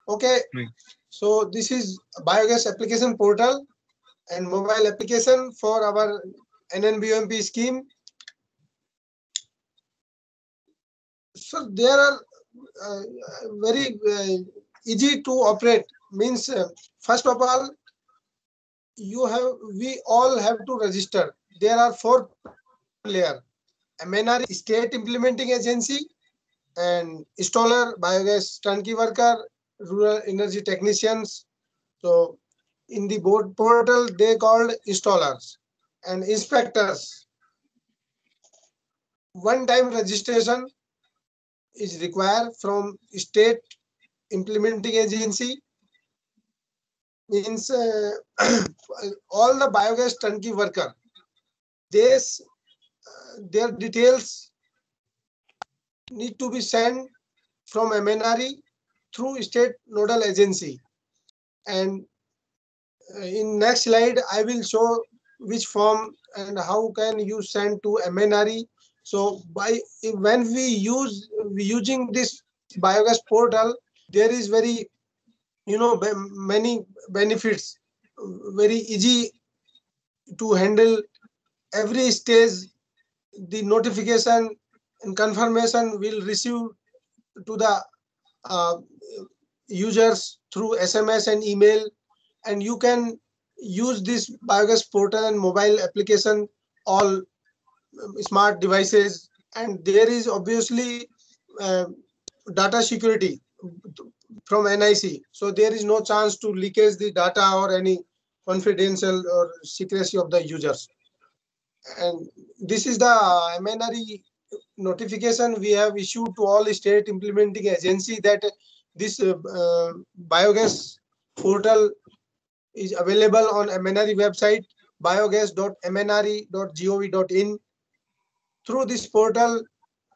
Okay, Right. so this is biogas application portal and mobile application for our NNBOMP scheme. So there are very easy to operate. Means first of all, we all have to register. There are four layer: MNRE, State Implementing Agency, and installer, biogas turnkey worker, rural energy technicians. So in the board portal, they called installers and inspectors. One time registration is required from state implementing agency. Means all the biogas turnkey worker, this their details need to be sent from MNRE through state nodal agency. And in next slide, I will show which form and how can you send to MNRE. So by when we using this biogas portal, there is very many benefits, very easy to handle every stage. The notification and confirmation will receive to the uh, users through SMS and email, and you can use this biogas portal and mobile application all smart devices. And there is obviously uh, data security from NIC, so there is no chance to leakage the data or any confidential or secrecy of the users. And this is the MNRE notification we have issued to all state implementing agency that this biogas portal is available on MNRE website, biogas.mnre.gov.in. Through this portal,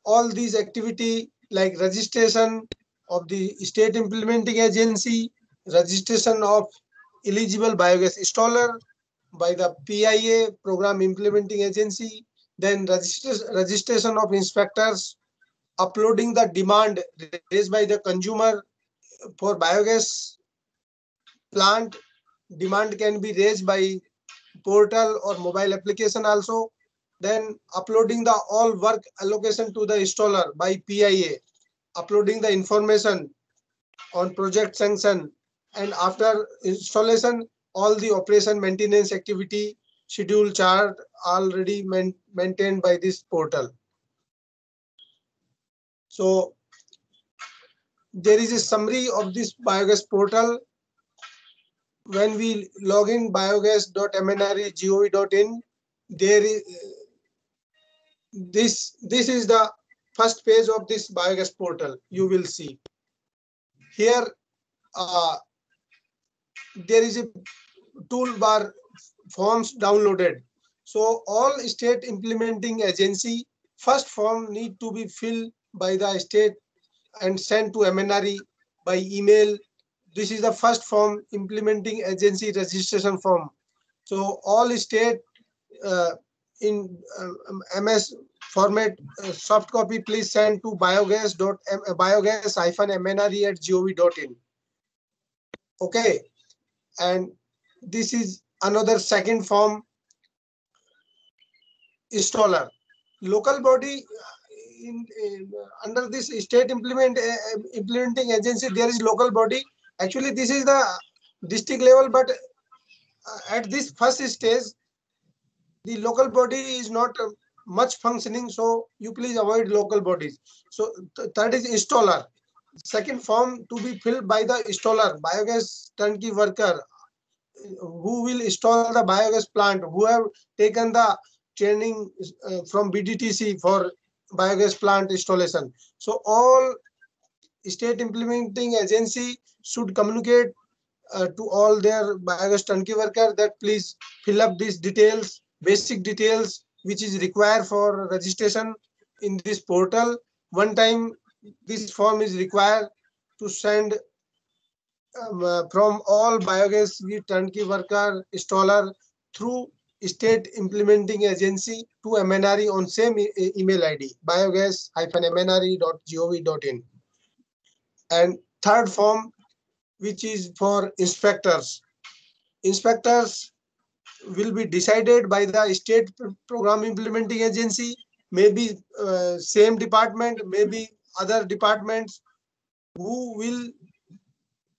all these activity like registration of the state implementing agency, registration of eligible biogas installer by the PIA, program implementing agency, then registration of inspectors, uploading the demand raised by the consumer for biogas plant. Demand can be raised by portal or mobile application also. Then uploading the all work allocation to the installer by PIA, uploading the information on project sanction, and after installation, all the operation maintenance activity schedule chart already maintained by this portal. So there is a summary of this biogas portal. When we log in biogas.mnre.gov.in, there is this is the first page of this biogas portal. You will see here there is a toolbar, forms downloaded. So all state implementing agency, first form need to be filled by the state and sent to MNRE by email. This is the first form, implementing agency registration form. So all state uh, in MS format, soft copy, please send to biogas-mnre@gov.in. Okay, and this is another second form, installer. Local body under this state implementing agency, there is local body. Actually, this is the district level, but at this first stage, the local body is not much functioning. So you please avoid local bodies. So third is installer. Second form to be filled by the installer, biogas turnkey worker, who will install the biogas plant, who have taken the training from BDTC for biogas plant installation. So all state implementing agency should communicate to all their biogas turnkey worker that please fill up these details, basic details which is required for registration in this portal. One time this form is required to send from all biogas turnkey worker installer through state implementing agency to MNRE on same email ID, biogas-mnre.gov.in. And third form which is for inspectors. Inspectors will be decided by the state program implementing agency, maybe same department, maybe other departments, who will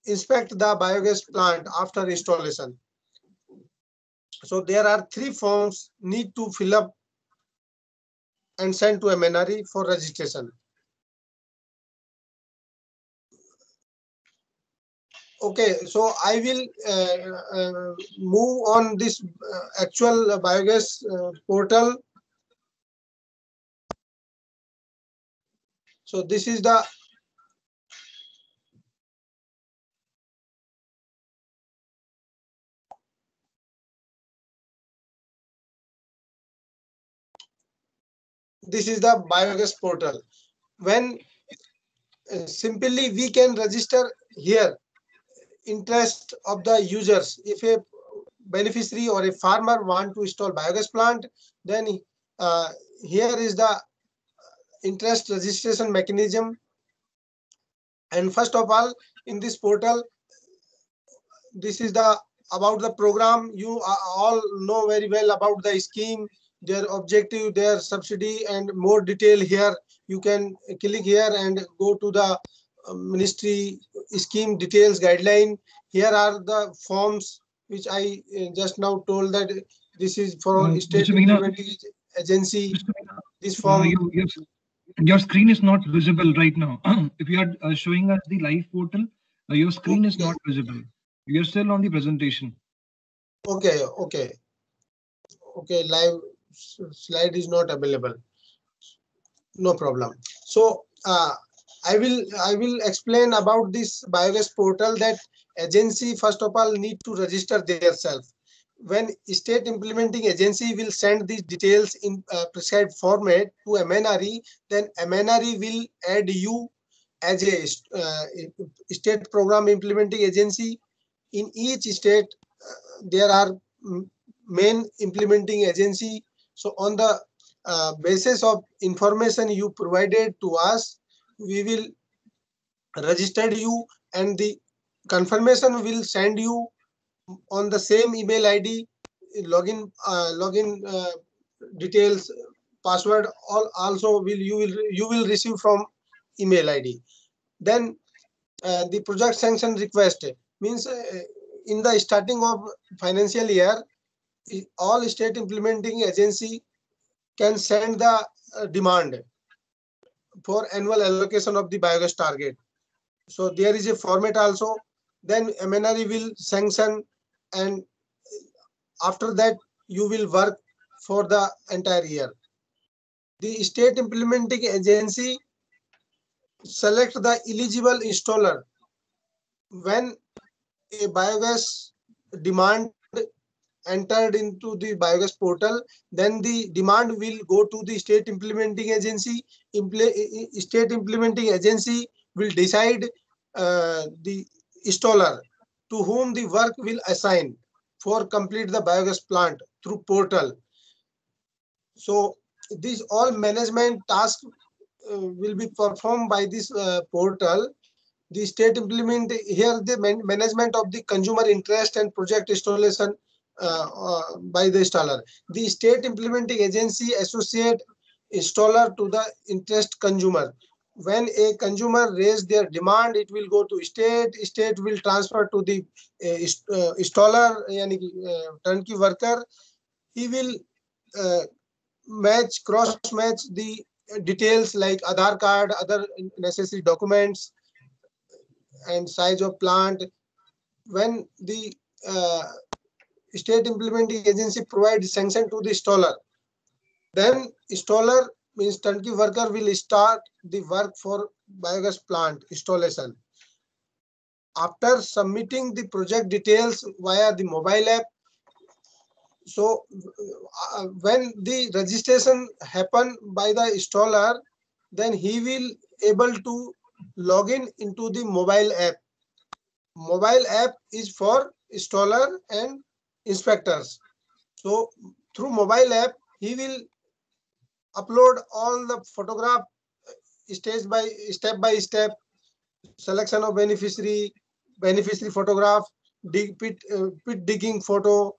inspect the biogas plant after installation. So there are 3 forms need to fill up and send to MNRE for registration. Okay, so I will move on this actual biogas portal. So this is the biogas portal. When simply we can register here interest of the users. If a beneficiary or a farmer want to install biogas plant, then here is the interest registration mechanism. And first of all, in this portal, this is the about the program. You all know very well about the scheme, their objective, their subsidy, and more detail here. You can click here and go to the ministry scheme details guideline. Here are the forms which I just now told that this is for state Mr. Meena, implementing agency. Mr. Meena, This form. your screen is not visible right now. If you are showing us the live portal, your screen is Okay, not visible. You are still on the presentation. okay, okay, okay. Live slide is not available. No problem. So I will explain about this biogas portal that agency first of all need to register themselves. When state implementing agency will send these details in prescribed format to MNRE, then MNRE will add you as a state program implementing agency. In each state, there are main implementing agency. So on the basis of information you provided to us, we will register you, and the confirmation will send you on the same email ID, login details, password, all also will receive from email ID. Then the project sanction request means in the starting of financial year, all state implementing agency can send the demand for annual allocation of the biogas target. So there is a format also. Then MNRE will sanction, and after that you will work for the entire year. The state implementing agency select the eligible installer. When a biogas demand entered into the biogas portal, then the demand will go to the state implementing agency. State implementing agency will decide the installer to whom the work will assign for complete the biogas plant through portal. So these all management tasks will be performed by this portal. The state implement here the management of the consumer interest and project installation by the installer. The state implementing agency associate installer to the interest consumer. When a consumer raise their demand, it will go to state. State will transfer to the installer, yani turnkey worker. He will uh, cross match the details like Aadhaar card, other necessary documents, and size of plant. When the state implementing agency provides sanction to the installer, then installer means turnkey worker will start the work for biogas plant installation. After submitting the project details via the mobile app, so when the registration happen by the installer, then he will able to log in into the mobile app. Mobile app is for installer and inspectors. So through mobile app, he will upload all the photograph stage by step, selection of beneficiary, beneficiary photograph, pit digging photo,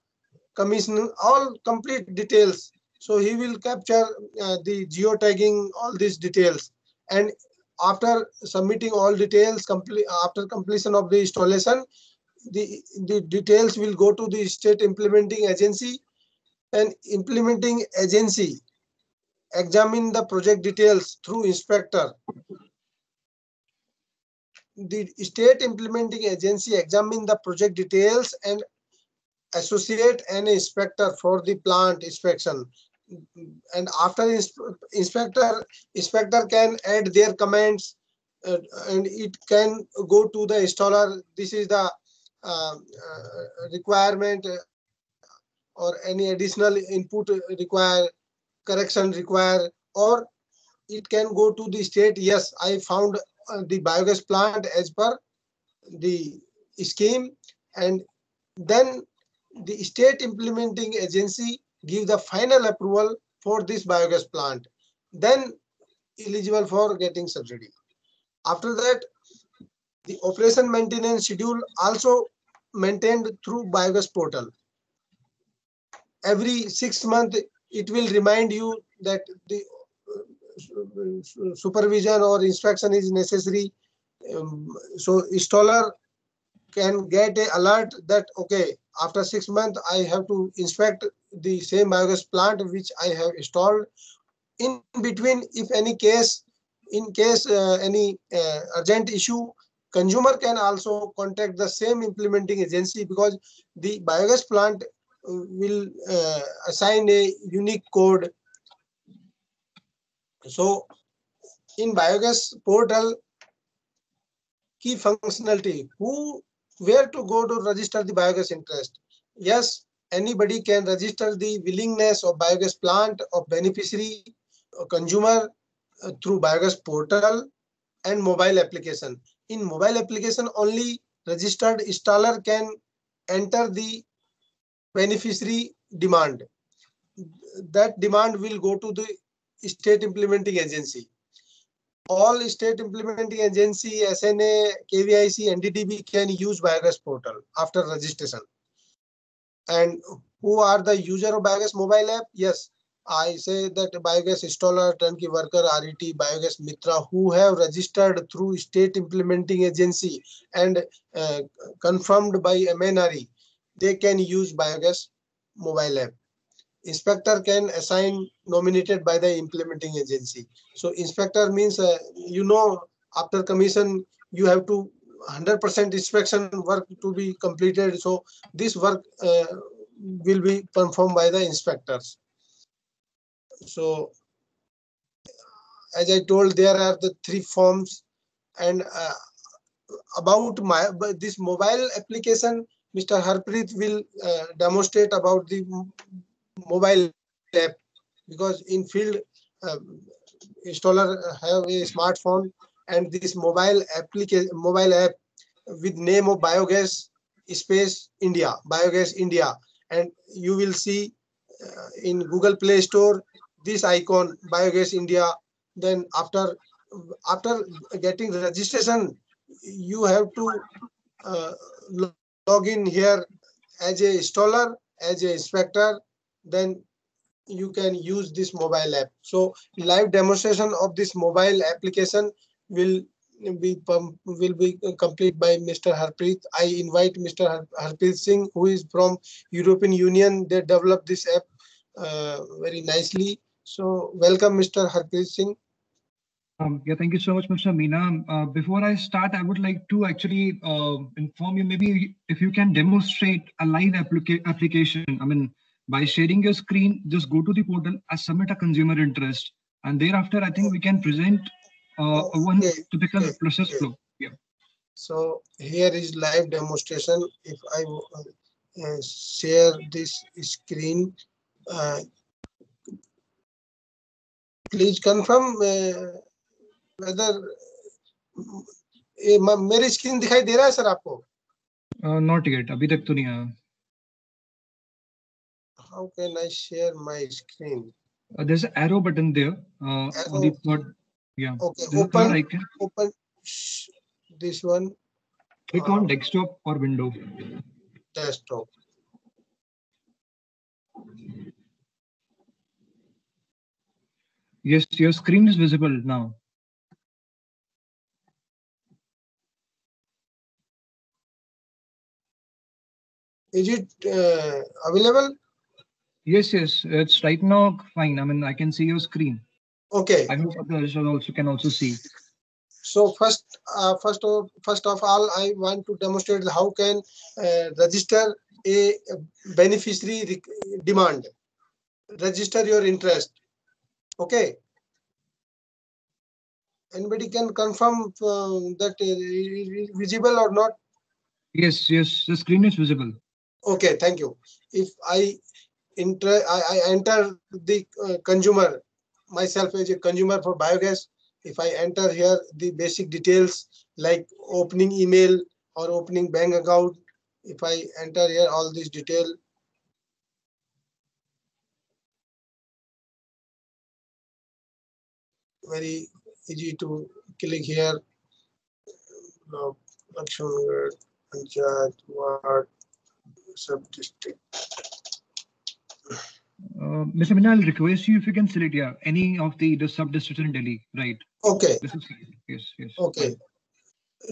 commission, all complete details. So he will capture the geotagging, all these details. And after submitting all details, after completion of the installation, the details will go to the state implementing agency, and implementing agency examine the project details through inspector. The state implementing agency examine the project details and associate an inspector for the plant inspection. And after inspector can add their comments, and it can go to the installer. This is the requirement, or any additional input require, correction require, or it can go to the state. Yes, I found the biogas plant as per the scheme, and then the state implementing agency give the final approval for this biogas plant, then eligible for getting subsidy. After that, the operation maintenance schedule also maintained through biogas portal. Every 6 months, it will remind you that the supervision or inspection is necessary. So installer can get an alert that, okay, after 6 months, I have to inspect the same biogas plant which I have installed. In between, if any case, in case any urgent issue, consumer can also contact the same implementing agency, because the biogas plant will assign a unique code. So in biogas portal, key functionality, where to go to register the biogas interest. Yes, anybody can register the willingness of biogas plant of beneficiary or consumer through biogas portal and mobile application. In mobile application, only registered installer can enter the beneficiary demand. That demand will go to the state implementing agency. All state implementing agency, SNA, KVIC, NDDB can use biogas portal after registration. And who are the user of biogas mobile app? Yes, I say that biogas installer, turnkey worker, RET, biogas mitra, who have registered through state implementing agency and confirmed by MNRE, they can use biogas mobile app. Inspector can assign nominated by the implementing agency. So inspector means, after commission, you have to 100% inspection work to be completed. So this work will be performed by the inspectors. So as I told, there are the 3 forms. And about this mobile application, Mr. Harpreet will demonstrate about the mobile app, because in field installer have a smartphone, and this mobile app with name of biogas space India, biogas India, and you will see in Google Play Store this icon, biogas India. Then after getting registration, you have to log in here as a installer, as a inspector, then you can use this mobile app. So live demonstration of this mobile application will be complete by Mr. Harpreet. I invite Mr. Harpreet Singh, who is from European Union. They developed this app very nicely. So welcome, Mr. Harpreet Singh. Yeah, thank you so much, Mr. Meena. Before I start, I would like to actually inform you, maybe if you can demonstrate a live application. I mean, by sharing your screen, just go to the portal, submit a consumer interest, and thereafter, I think we can present one typical process flow. Yeah. So here is live demonstration. If I share this screen, please confirm whether मेरी screen दिखाई दे रहा है sir आपको? Not yet. अभी तक तो नहीं आया. How can I share my screen? There's an arrow button there. On the third. Yeah. Okay. Open Open this one. Click on desktop or window. Desktop. Yes, your screen is visible now. Is it available? Yes, it's right now fine. I mean, I can see your screen. Okay. I hope others also can also see. So first of all, I want to demonstrate how can register a beneficiary demand. Register your interest. Okay. Anybody can confirm that visible or not? Yes, the screen is visible. Okay, thank you. If I enter the consumer, myself as a consumer for biogas, if I enter here the basic details like opening email or opening bank account, if I enter here all these detail, very easy to click here. Action Panchayat Ward Sub-District. Mr. Mina, I'll request you if you can select any of the sub-districts in Delhi, right? Okay. This is yes. Okay.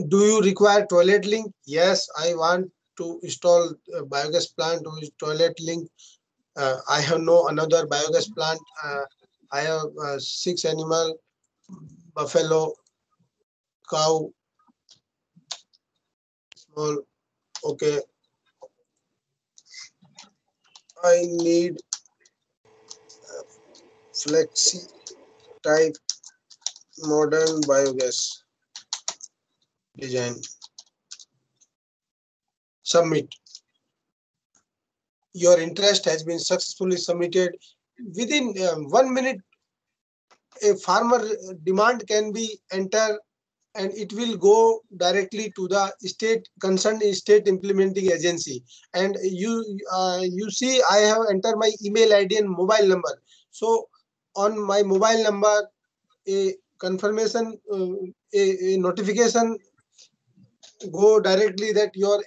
Do you require toilet link? Yes, I want to install a biogas plant with toilet link. I have no another biogas plant. I have 6 animal, buffalo, cow, small. Okay. I need flexi type modern biogas design. Submit. Your interest has been successfully submitted. Within 1 minute, a farmer demand can be entered and it will go directly to the concerned state implementing agency. And you see, I have entered my email ID and mobile number. So on my mobile number, a confirmation, a notification go directly that your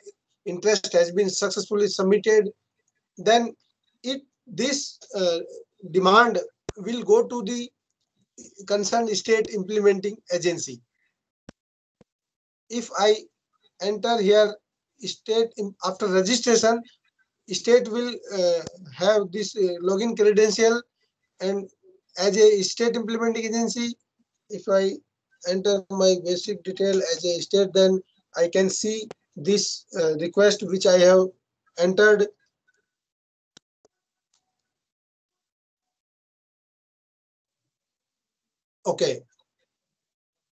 interest has been successfully submitted. Then this demand will go to the concerned state implementing agency. If I enter here state after registration, state will have this login credential, and as a state implementing agency, if I enter my basic detail as a state, then I can see this request which I have entered. Okay,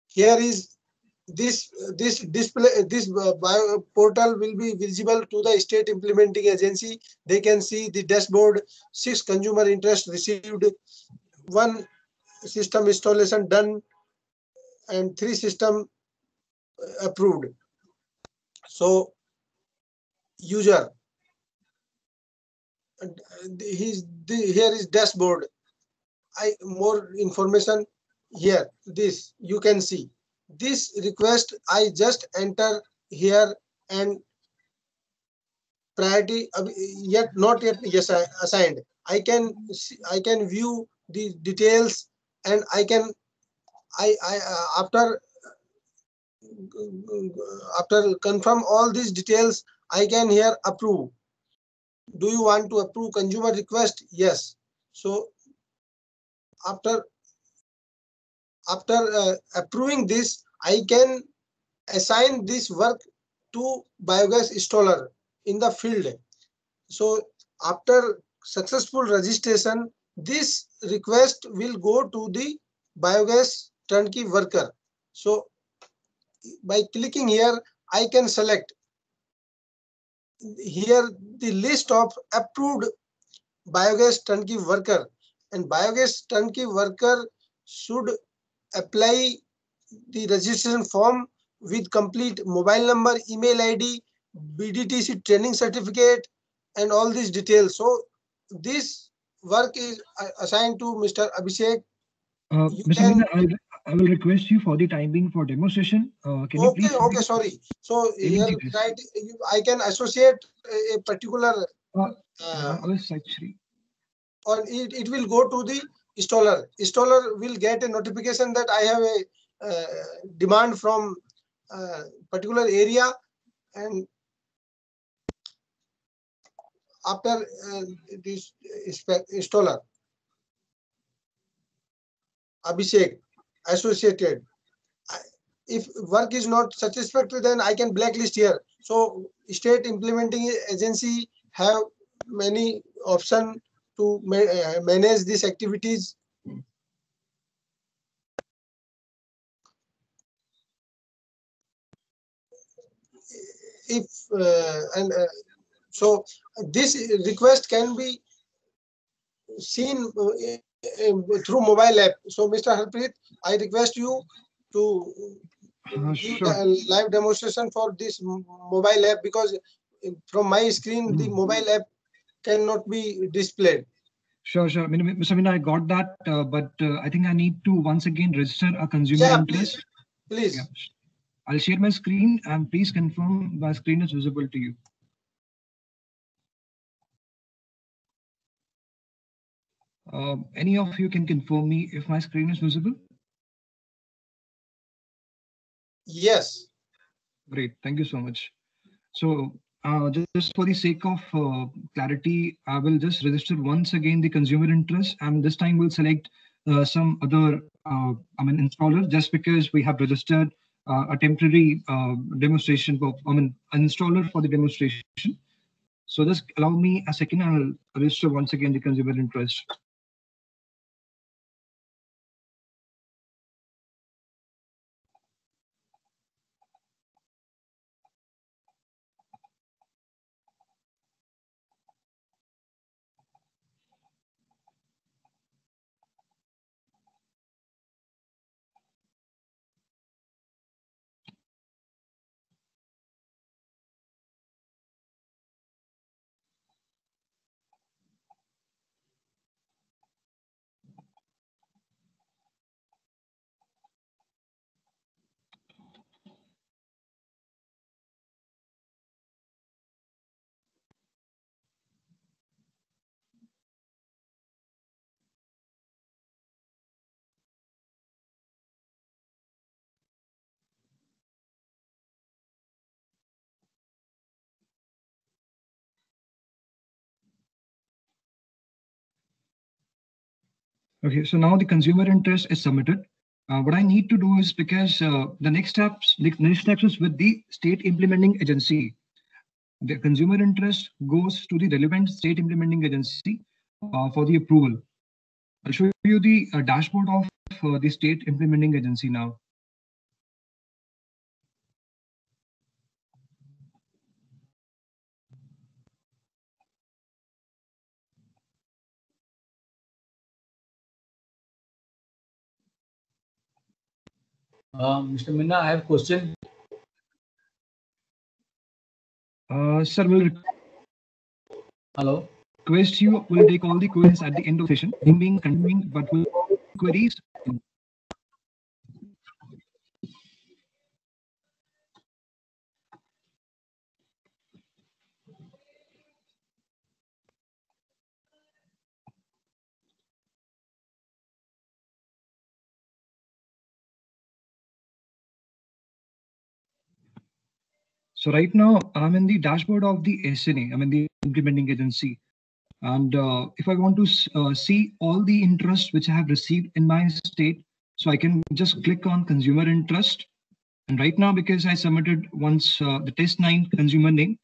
here is this display. This bio portal will be visible to the state implementing agency. They can see the dashboard, 6 consumer interest received, 1 system installation done, and 3 system approved. So user, here is dashboard. More information here. This you can see. This request I just enter here, and priority yet not yet yes assigned. I can view the details, and I after confirm all these details, I can here approve. Do you want to approve consumer request? Yes. So after approving this, I can assign this work to biogas installer in the field. So after successful registration, this request will go to the biogas turnkey worker. So by clicking here, I can select here the list of approved biogas turnkey worker, and biogas turnkey worker should apply the registration form with complete mobile number, email ID, BDTC training certificate, and all these details. So this work is assigned to Mr. Abhishek. Mr. Mina, I will request you for the time being for demonstration. Can you please? Okay, sorry. So here, right, I can associate a particular, I was actually. or it will go to the installer. Installer will get a notification that I have a demand from particular area, and after this installer Abhishek associated, if work is not satisfactory, then I can blacklist here. So state implementing agency have many option to manage these activities. If and so this request can be seen through mobile app. So Mr. Harpreet, I request you to give the live demonstration for this mobile app, because from my screen the mobile app cannot be displayed. Sure. Mr. Meena, I got that, but I think I need to once again register a consumer interest. Please. Yeah. I'll share my screen and please confirm my screen is visible to you. Any of you can confirm me if my screen is visible? Yes. Great. Thank you so much. So just for the sake of clarity, I will just register once again the consumer interest, and this time we'll select some other installer, just because we have registered a temporary demonstration for installer for the demonstration. So just allow me a second, and I'll register once again the consumer interest. Okay, so now the consumer interest is submitted. What I need to do is, because the next steps is with the state implementing agency. The consumer interest goes to the relevant state implementing agency for the approval. I'll show you the dashboard of the state implementing agency now. Mr. Meena, I have a question. Sir, will Hello. Request you will take all the questions at the end of the session, being continuing, but will queries. So right now I'm in the dashboard of the SNA, the implementing agency. And if I want to see all the interest which I have received in my state, so I can just click on consumer interest. And right now, because I submitted once the test 9 consumer name,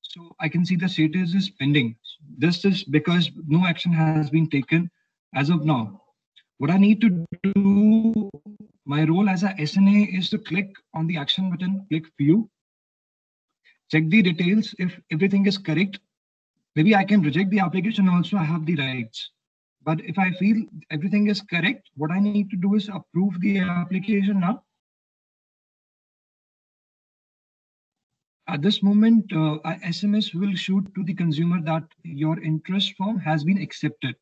so I can see the status is pending. This is because no action has been taken as of now. What I need to do, my role as a SNA is to click on the action button, click view, check the details. If everything is correct, maybe I can reject the application also, I have the rights. But if I feel everything is correct, what I need to do is approve the application now. At this moment, a SMS will shoot to the consumer that your interest form has been accepted.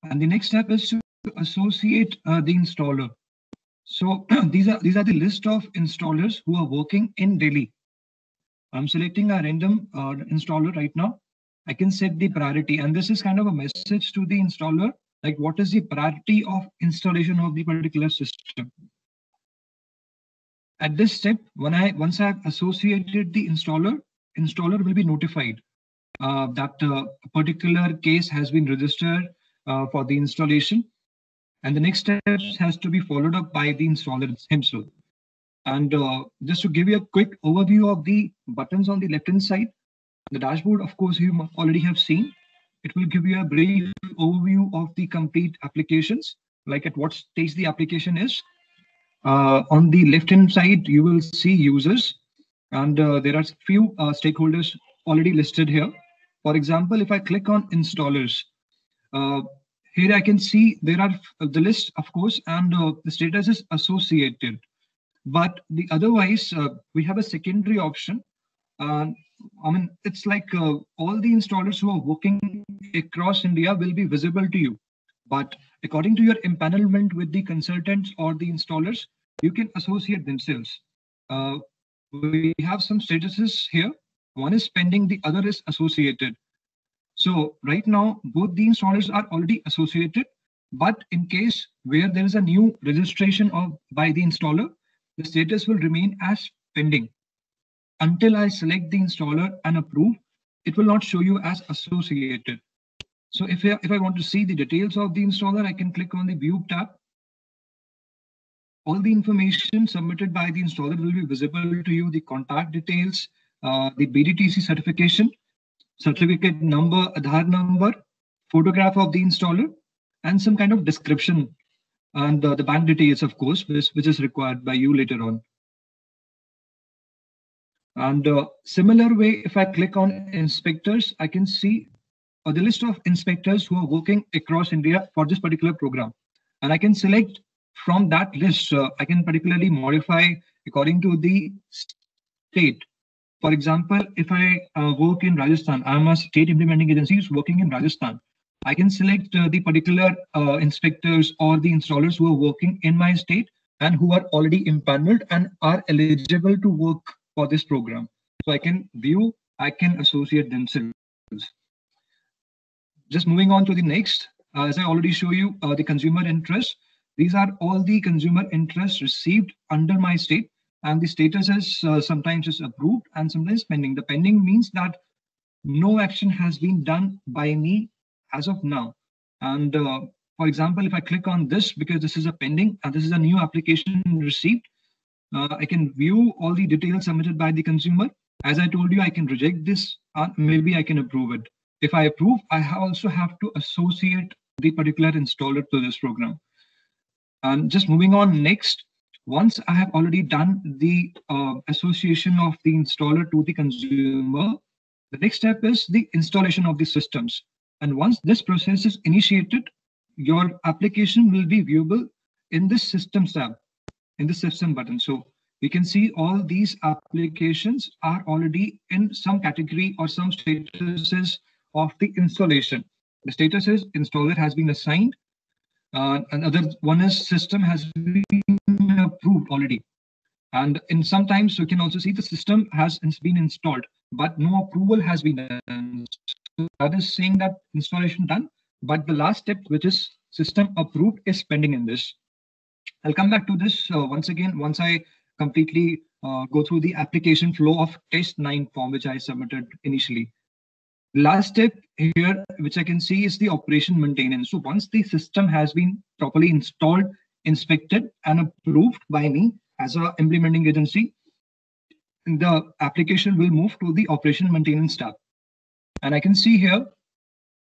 And the next step is to associate the installer. So these are the list of installers who are working in Delhi. I'm selecting a random installer right now. I can set the priority, and this is kind of a message to the installer, like what is the priority of installation of the particular system. At this step, once I have associated the installer will be notified that a particular case has been registered for the installation, and the next steps has to be followed up by the installer himself. And just to give you a quick overview of the buttons on the left-hand side, the dashboard, of course, you already have seen. It will give you a brief overview of the complete applications, like at what stage the application is. On the left-hand side, you will see users, and there are few stakeholders already listed here. For example, if I click on installers, here I can see there are the list, of course, and the status is associated. But the otherwise, we have a secondary option. I mean, it's like all the installers who are working across India will be visible to you. But according to your empanelment with the consultants or the installers, you can associate themselves. We have some statuses here. One is pending, the other is associated. So right now, both the installers are already associated. But in case where there is a new registration by the installer, the status will remain as pending. Until I select the installer and approve, it will not show you as associated. So if I want to see the details of the installer, I can click on the View tab. All the information submitted by the installer will be visible to you, the contact details, the BDTC certification, certificate number, Aadhaar number, photograph of the installer, and some kind of description, and the bank details, of course, which is required by you later on. And similar way, if I click on inspectors, I can see the list of inspectors who are working across India for this particular program. And I can select from that list, I can particularly modify according to the state. For example, if I work in Rajasthan, I'm a state implementing agency who's working in Rajasthan. I can select the particular inspectors or the installers who are working in my state and who are already empaneled and are eligible to work for this program. So I can view, I can associate themselves. Just moving on to the next, as I already show you the consumer interest. These are all the consumer interests received under my state, and the status is sometimes is approved and sometimes pending. The pending means that no action has been done by me as of now. And for example, if I click on this, because this is a pending and this is a new application received, I can view all the details submitted by the consumer. As I told you, I can reject this, maybe I can approve it. If I approve, I also have to associate the particular installer to this program. And just moving on next, once I have already done the association of the installer to the consumer, the next step is the installation of the systems. And once this process is initiated, your application will be viewable in this Systems tab, in the System button. So we can see all these applications are already in some category or some statuses of the installation. The status is installer has been assigned. Another one is system has been approved already. And in sometimes you can also see the system has been installed, but no approval has been done. So that is saying that installation done, but the last step, which is system approved, is pending in this. I'll come back to this once again, once I completely go through the application flow of test 9 form, which I submitted initially. The last step here, which I can see, is the operation maintenance. So once the system has been properly installed, inspected, and approved by me as an implementing agency, the application will move to the operation maintenance tab. And I can see here,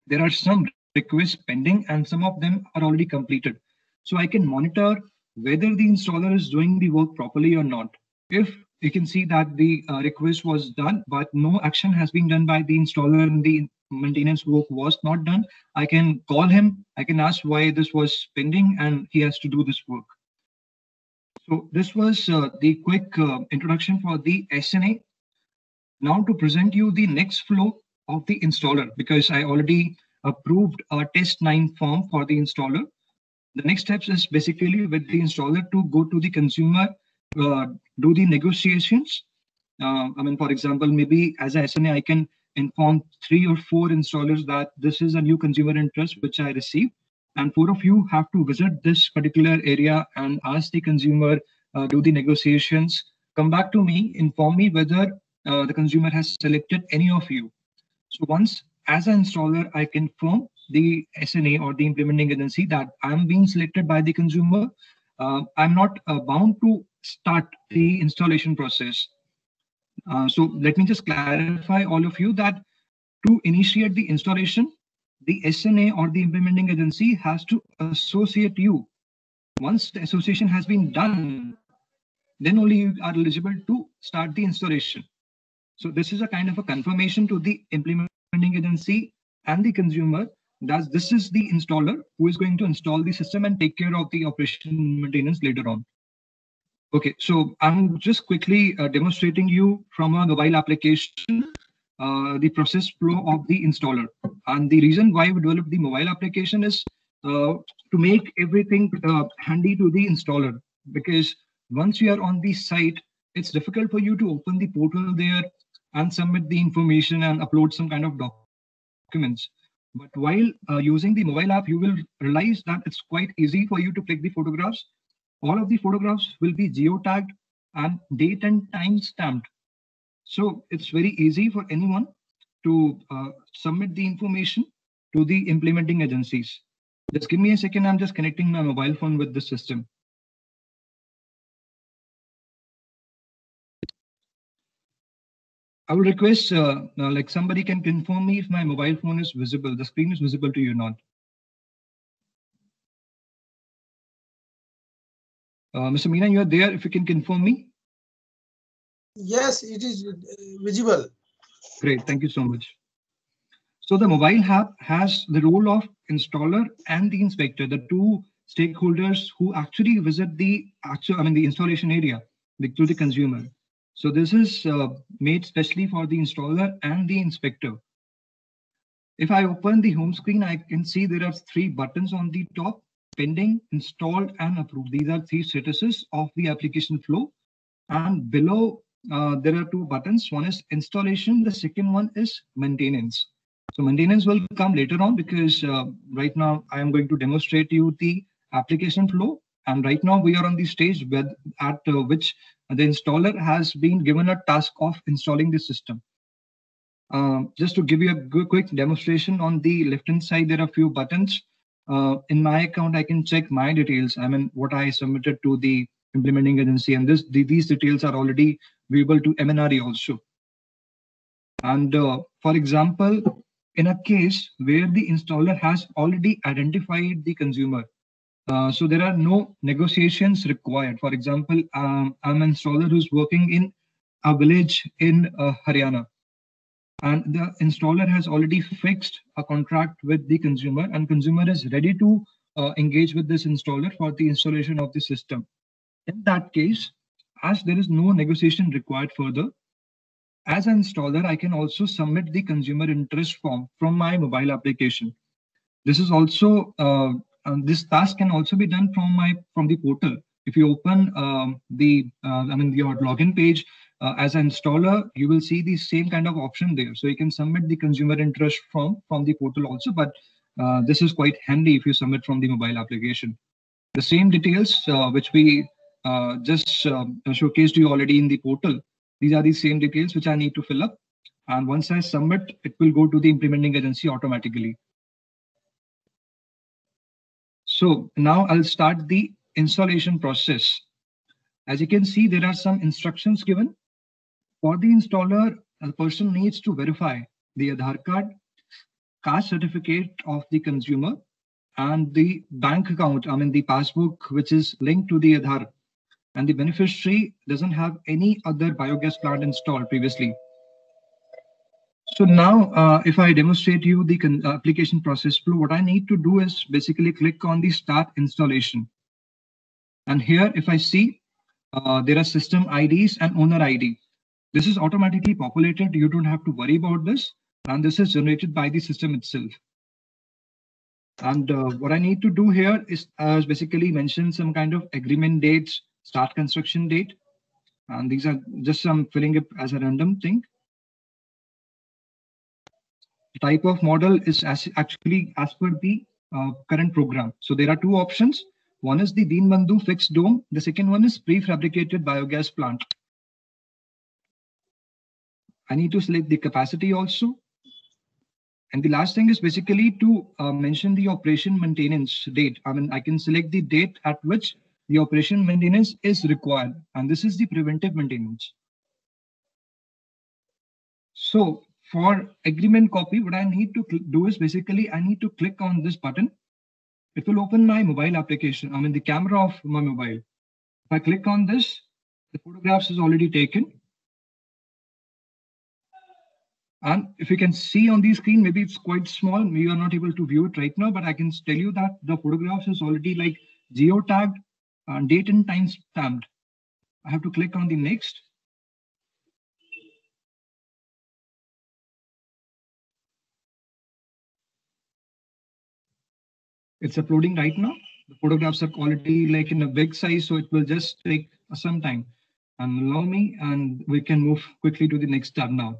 there are some requests pending and some of them are already completed. So I can monitor whether the installer is doing the work properly or not. If you can see that the request was done, but no action has been done by the installer and the maintenance work was not done, I can call him, I can ask why this was pending and he has to do this work. So this was the quick introduction for the SNA. Now to present you the next flow of the installer, because I already approved a test 9 form for the installer. The next steps is basically with the installer to go to the consumer, do the negotiations. For example, maybe as a SNA, I can inform 3 or 4 installers that this is a new consumer interest which I received, and 4 of you have to visit this particular area and ask the consumer, do the negotiations, come back to me, inform me whether the consumer has selected any of you. So once, as an installer, I confirm the SNA or the implementing agency that I'm being selected by the consumer, I'm not bound to start the installation process. So let me just clarify all of you that to initiate the installation, the SNA or the implementing agency has to associate you. Once the association has been done, then only you are eligible to start the installation. So this is a kind of a confirmation to the implementing agency and the consumer that this is the installer who is going to install the system and take care of the operation maintenance later on. Okay, so I'm just quickly demonstrating you from a mobile application, the process flow of the installer. And the reason why we developed the mobile application is to make everything handy to the installer, because once you are on the site, it's difficult for you to open the portal there and submit the information and upload some kind of documents. But while using the mobile app, you will realize that it's quite easy for you to click the photographs. All of the photographs will be geotagged and date and time stamped. So it's very easy for anyone to submit the information to the implementing agencies. Just give me a second. I'm just connecting my mobile phone with the system. I would request like somebody can confirm me if my mobile phone is visible. The screen is visible to you or not. Mr. Meena, you are there. If you can confirm me. Yes, it is visible. Great. Thank you so much. So the mobile app has the role of installer and the inspector, the two stakeholders who actually visit the the installation area to the consumer. So this is made specially for the installer and the inspector. If I open the home screen, I can see there are 3 buttons on the top: pending, installed, and approved. These are 3 statuses of the application flow. And below, there are 2 buttons. One is installation. The second one is maintenance. So maintenance will come later on, because right now I am going to demonstrate you the application flow. And right now we are on the stage at which the installer has been given a task of installing the system. Just to give you a quick demonstration, on the left-hand side, there are a few buttons. In my account, I can check my details. What I submitted to the implementing agency, and these details are already viewable to MNRE also. And for example, in a case where the installer has already identified the consumer, so there are no negotiations required. For example, I'm an installer who's working in a village in Haryana, and the installer has already fixed a contract with the consumer, and consumer is ready to engage with this installer for the installation of the system. In that case, as there is no negotiation required further, as an installer, I can also submit the consumer interest form from my mobile application. This is also this task can also be done from the portal. If you open your login page as an installer, you will see the same kind of option there. So you can submit the consumer interest form from the portal also, but this is quite handy if you submit from the mobile application. The same details which we just showcased you already in the portal. These are the same details which I need to fill up. And once I submit, it will go to the implementing agency automatically. So now I'll start the installation process. As you can see, there are some instructions given. For the installer, a person needs to verify the Aadhaar card, caste certificate of the consumer, and the bank account, the passbook, which is linked to the Aadhaar. And the beneficiary doesn't have any other biogas plant installed previously. So now, if I demonstrate you the application process flow, what I need to do is basically click on the Start Installation. And here, if I see, there are system IDs and owner ID. This is automatically populated. You don't have to worry about this. And this is generated by the system itself. And what I need to do here is basically mention some kind of agreement dates, start construction date. And these are just some filling it as a random thing. The type of model is actually as per the current program. So there are two options. One is the Deenbandhu fixed dome. The second one is prefabricated biogas plant. I need to select the capacity also. And the last thing is basically to mention the operation maintenance date. I mean, I can select the date at which the operation maintenance is required. And this is the preventive maintenance. So for agreement copy, what I need to do is basically I need to click on this button. It will open my mobile application. I mean, the camera of my mobile. If I click on this, the photographs is already taken. And if you can see on the screen, maybe it's quite small. You are not able to view it right now, but I can tell you that the photographs is already like geotagged and date and time stamped. I have to click on the next. It's uploading right now. The photographs are already like in a big size, so it will just take some time. And allow me, and we can move quickly to the next tab now.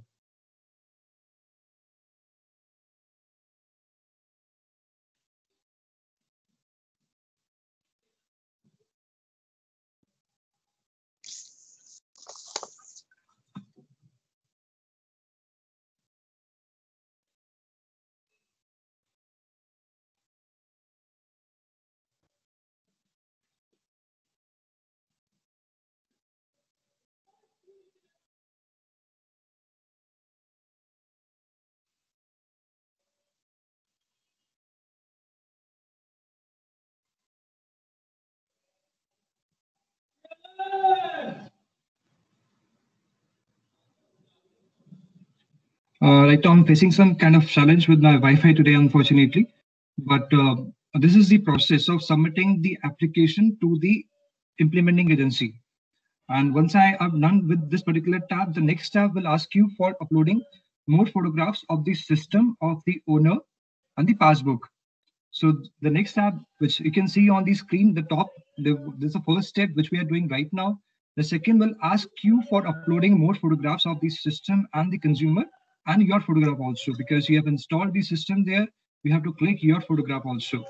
Right now, I'm facing some kind of challenge with my Wi-Fi today, unfortunately. But this is the process of submitting the application to the implementing agency. And once I am done with this particular tab, the next tab will ask you for uploading more photographs of the system of the owner and the passbook. So the next tab, which you can see on the screen, the top, this is the first step which we are doing right now. The second will ask you for uploading more photographs of the system and the consumer and your photograph also, because you have installed the system there. You have to click your photograph also.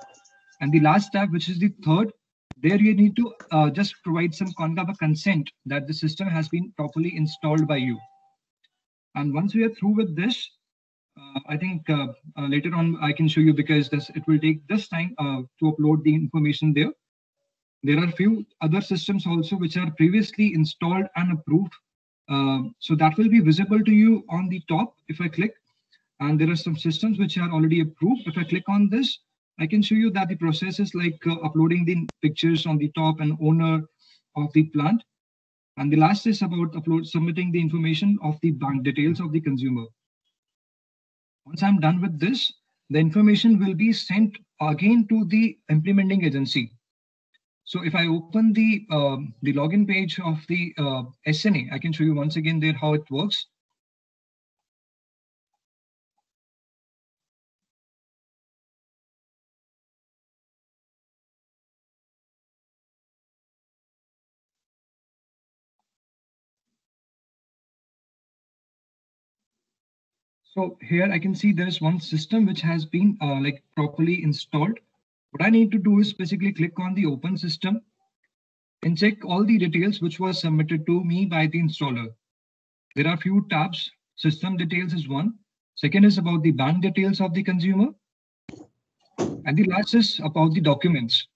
And the last tab, which is the third, there you need to just provide some kind of a consent that the system has been properly installed by you. And once we are through with this, I think later on I can show you, because it will take this time to upload the information there. There are a few other systems also which are previously installed and approved. So that will be visible to you on the top if I click. And there are some systems which are already approved. If I click on this, I can show you that the process is like uploading the pictures on the top and owner of the plant. And the last is about submitting the information of the bank details of the consumer. Once I'm done with this, the information will be sent again to the implementing agency. So if I open the login page of the SNA, I can show you once again there how it works. So here I can see there's one system which has been like properly installed. What I need to do is basically click on the open system and check all the details which was submitted to me by the installer. There are few tabs. System details is one. Second is about the bank details of the consumer. And the last is about the documents.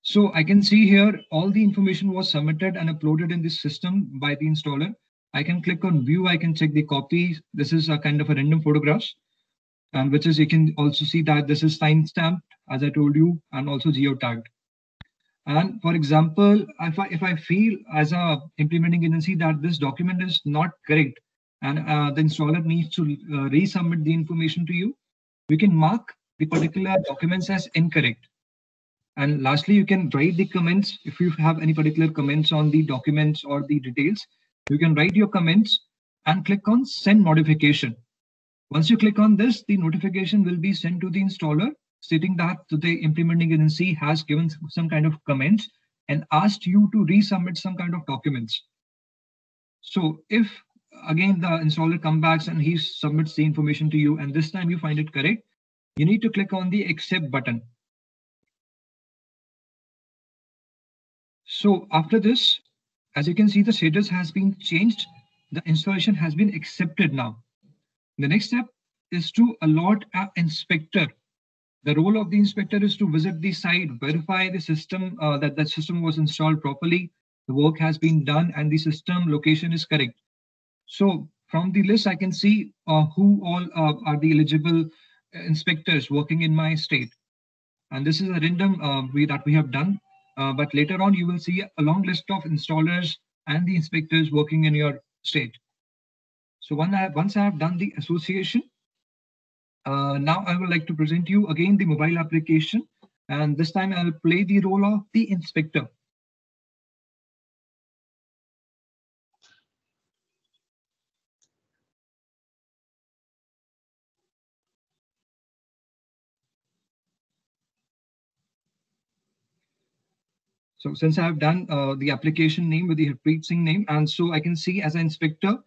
So I can see here all the information was submitted and uploaded in this system by the installer. I can click on view. I can check the copy. This is a kind of a random photographs, and which is you can also see that this is time stamped, as I told you, and also geotagged. And for example, if I feel as a implementing agency that this document is not correct and the installer needs to resubmit the information to you, we can mark the particular documents as incorrect. And lastly, you can write the comments. If you have any particular comments on the documents or the details, you can write your comments and click on send modification. Once you click on this, the notification will be sent to the installer stating that the implementing agency has given some kind of comments and asked you to resubmit some kind of documents. So if again the installer comes back and he submits the information to you and this time you find it correct, you need to click on the accept button. So after this, as you can see, the status has been changed. The installation has been accepted now. The next step is to allot an inspector. The role of the inspector is to visit the site, verify the system, that the system was installed properly, the work has been done, and the system location is correct. So from the list, I can see who all are the eligible inspectors working in my state. And this is a random way that we have done. But later on, you will see a long list of installers and the inspectors working in your state. So once I have done the association, now I would like to present you again the mobile application. And this time I'll play the role of the inspector. So since I have done the application name with the Harpreet Singh name, and so I can see as an inspector,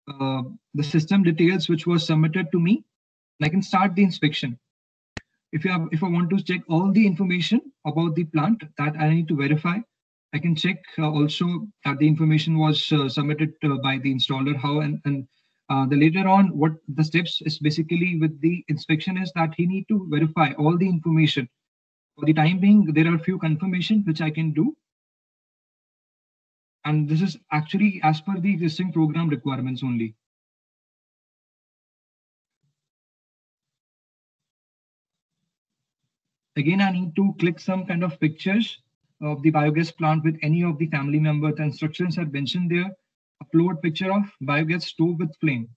the system details which was submitted to me, and I can start the inspection. If I want to check all the information about the plant that I need to verify, I can check also that the information was submitted by the installer, how and the later on what the steps is basically with the inspection is that he need to verify all the information. For the time being, there are a few confirmations which I can do. And this is actually as per the existing program requirements only. Again, I need to click some kind of pictures of the biogas plant with any of the family members. The instructions are mentioned there. Upload picture of biogas stove with flame.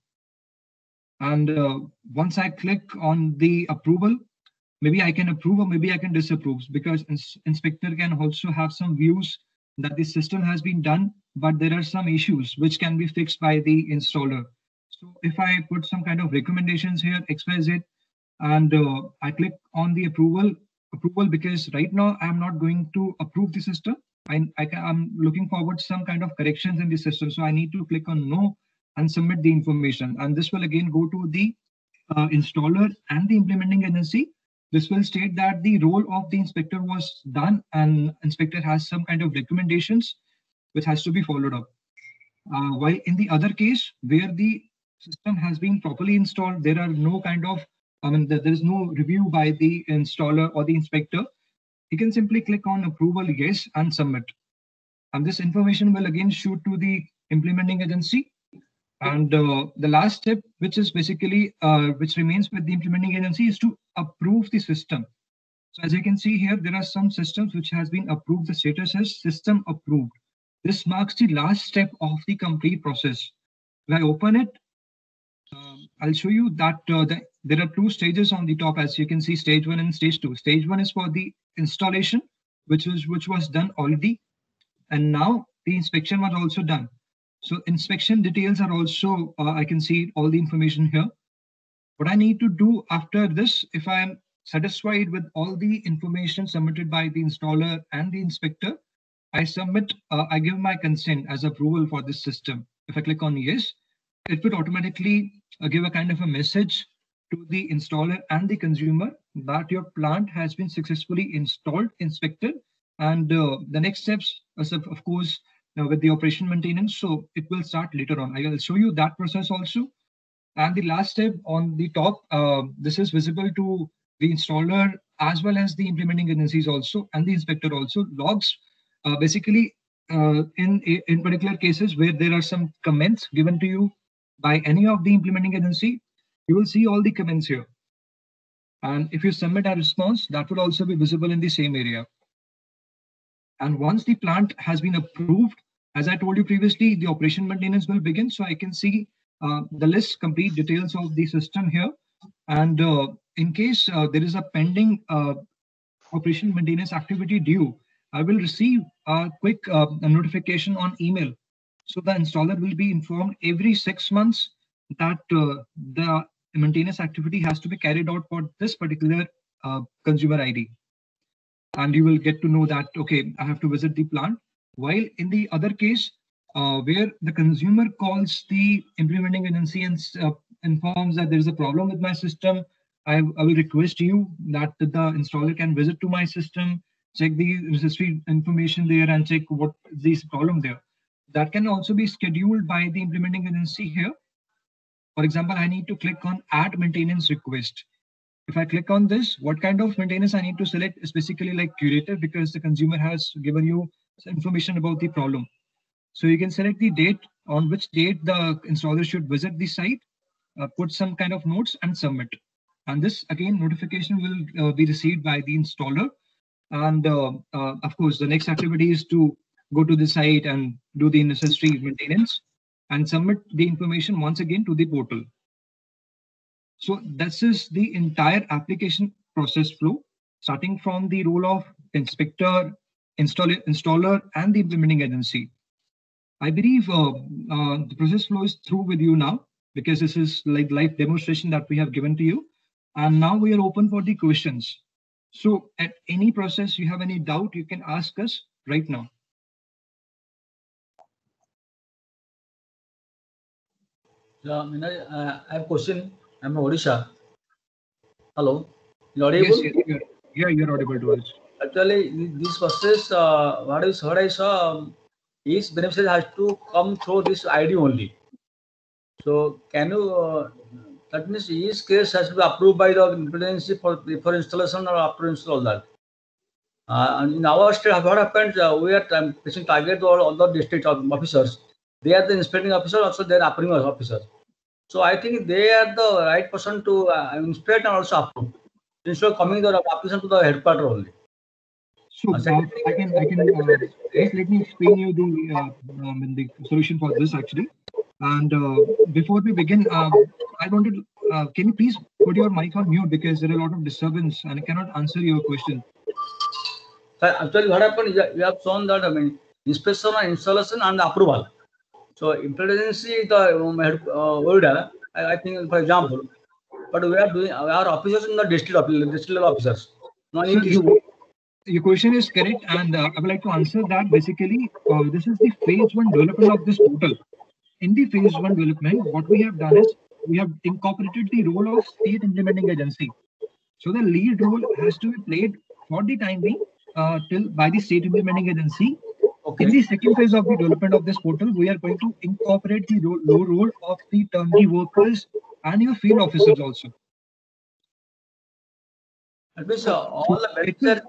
And once I click on the approval, maybe I can approve or maybe I can disapprove, because inspector can also have some views that the system has been done, but there are some issues which can be fixed by the installer. So if I put some kind of recommendations here, XYZ, and I click on the approval, because right now I'm not going to approve the system. I'm looking forward to some kind of corrections in the system. So I need to click on no and submit the information. And this will again go to the installer and the implementing agency. This will state that the role of the inspector was done and inspector has some kind of recommendations which has to be followed up. While in the other case where the system has been properly installed, there are no kind of, there is no review by the installer or the inspector. You can simply click on approval, yes, and submit. And this information will again shoot to the implementing agency. And the last step, which is basically, which remains with the implementing agency, is to approve the system. So as you can see here, there are some systems which has been approved. The status is system approved. This marks the last step of the complete process. When I open it, I'll show you that there are two stages on the top. As you can see, stage 1 and stage 2. Stage 1 is for the installation, which was done already. And now the inspection was also done. So inspection details are also, I can see all the information here. What I need to do after this, if I am satisfied with all the information submitted by the installer and the inspector, I submit, I give my consent as approval for this system. If I click on yes, it would automatically give a kind of a message to the installer and the consumer that your plant has been successfully installed, inspected, and the next steps, of course, with the operation maintenance. So it will start later on. I will show you that process also. And the last step on the top, this is visible to the installer as well as the implementing agencies also, and the inspector also. Logs, basically, in particular cases where there are some comments given to you by any of the implementing agency, you will see all the comments here. And if you submit a response, that will also be visible in the same area. And once the plant has been approved, as I told you previously, the operation maintenance will begin. So I can see the list, complete details of the system here. And in case there is a pending operation maintenance activity due, I will receive a quick notification on email. So the installer will be informed every 6 months that the maintenance activity has to be carried out for this particular consumer ID. And you will get to know that, okay, I have to visit the plant. While in the other case, where the consumer calls the implementing agency and informs that there is a problem with my system, I will request you that the installer can visit to my system, check the registry information there and check what is the problem there. That can also be scheduled by the implementing agency here. For example, I need to click on add maintenance request. If I click on this, what kind of maintenance I need to select is basically like curative, because the consumer has given you information about the problem. So you can select the date, on which date the installer should visit the site, put some kind of notes and submit. And this again, notification will be received by the installer. And of course, the next activity is to go to the site and do the necessary maintenance and submit the information once again to the portal. So this is the entire application process flow, starting from the role of inspector, installer, and the implementing agency. I believe the process flow is through with you now, because this is like live demonstration that we have given to you. And now we are open for the questions. So at any process you have any doubt, you can ask us right now. Meena, I have a question. I'm from Odisha. Hello. You audible? Yes, you're audible to us. Actually, this process, what I saw, each beneficiary has to come through this ID only. So can you, that means each case has to be approved by the implementation for installation or after install that. And in our state, what happens, we are placing target or other district officers. They are the inspecting officer, also they are approving officers. So I think they are the right person to inspect and also approve, instead of coming the application to the headquarter only. So I can just let me explain you the solution for this actually. And before we begin, I wanted, can you please put your mic on mute, because there are a lot of disturbance and I cannot answer your question. Actually, what happened is you have shown that, I mean, inspection and installation and approval. So implementation the order, I think, for example, but we are doing our officers in the district level officers. No, So your question is correct, and I would like to answer that. Basically, this is the phase one development of this portal. In the phase one development, what we have done is we have incorporated the role of state implementing agency. So the lead role has to be played for the time being till by the state implementing agency. Okay. In the second phase of the development of this portal, we are going to incorporate the low role of the turnkey workers and your field officers also. That means all the beneficiaries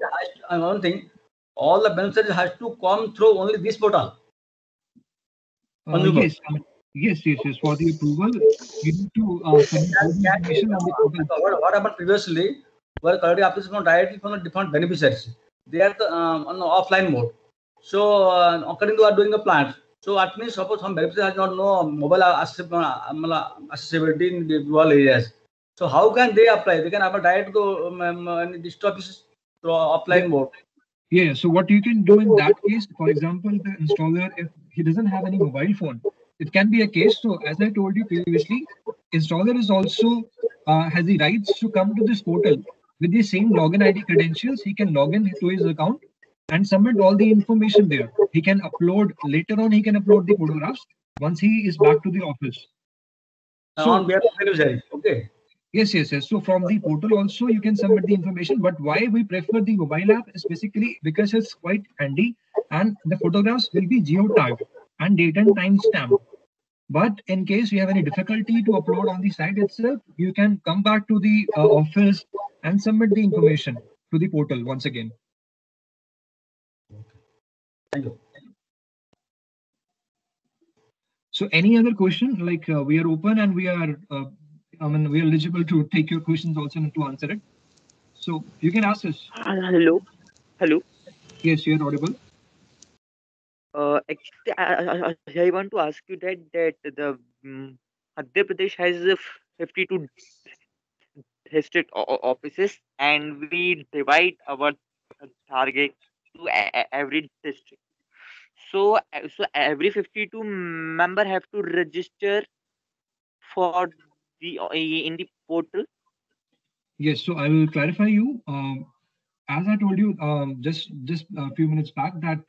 one thing, all the beneficiaries has to come through only this portal. Yes. For the approval, you need to submit all the information on the portal. What happened previously, where already application directly from the different beneficiaries. They are on the offline mode. So according to doing the plant. So that means suppose some beneficiary has not no mobile accessibility in the rural areas. So how can they apply? They can apply direct to district offices through offline mode. Yeah. So what you can do in that case, for example, the installer, if he doesn't have any mobile phone, it can be a case. So as I told you previously, installer is also has the rights to come to this portal with the same login ID credentials. He can log in to his account and submit all the information there. He can upload later on. He can upload the photographs once he is back to the office. So on behalf of beneficiary, okay. Yes. So from the portal also you can submit the information, but why we prefer the mobile app is basically because it's quite handy and the photographs will be geo-tagged and date and time stamped. But in case you have any difficulty to upload on the site itself, you can come back to the office and submit the information to the portal once again. Thank you. So any other question? Like we are open and we are we are eligible to take your questions also and to answer it. So you can ask us. Hello. Yes, you are audible. Actually, I want to ask you that the Madhya Pradesh has 52 district offices, and we divide our target to every district. So every 52 member have to register for the in the portal. Yes, so I will clarify you. As I told you just a few minutes back, that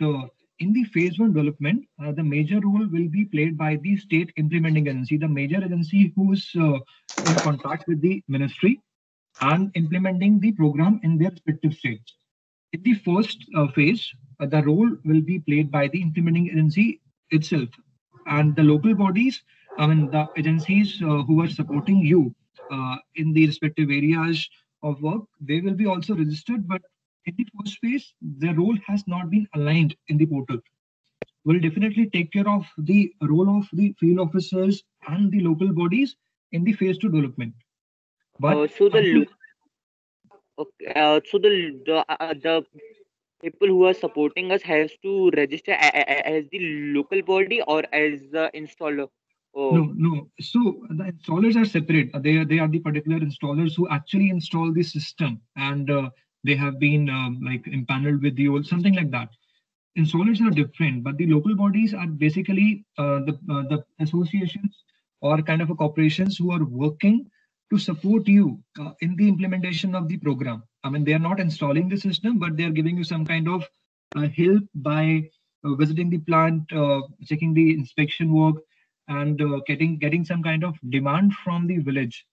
in the phase one development, the major role will be played by the state implementing agency, the major agency who's in contact with the ministry and implementing the program in their respective states. In the first phase, the role will be played by the implementing agency itself, and the local bodies, I mean the agencies who are supporting you in the respective areas of work, they will be also registered. But in the first phase, their role has not been aligned in the portal. Will definitely take care of the role of the field officers and the local bodies in the phase two development. But So the until okay, the people who are supporting us has to register as the local body or as the installer. Oh, no. So the installers are separate. They are the particular installers who actually install the system, and they have been like empaneled with the old something like that. Installers are different, but the local bodies are basically the associations or kind of a corporations who are working to support you in the implementation of the program. I mean, they are not installing the system, but they are giving you some kind of help by visiting the plant, checking the inspection work, and getting some kind of demand from the village.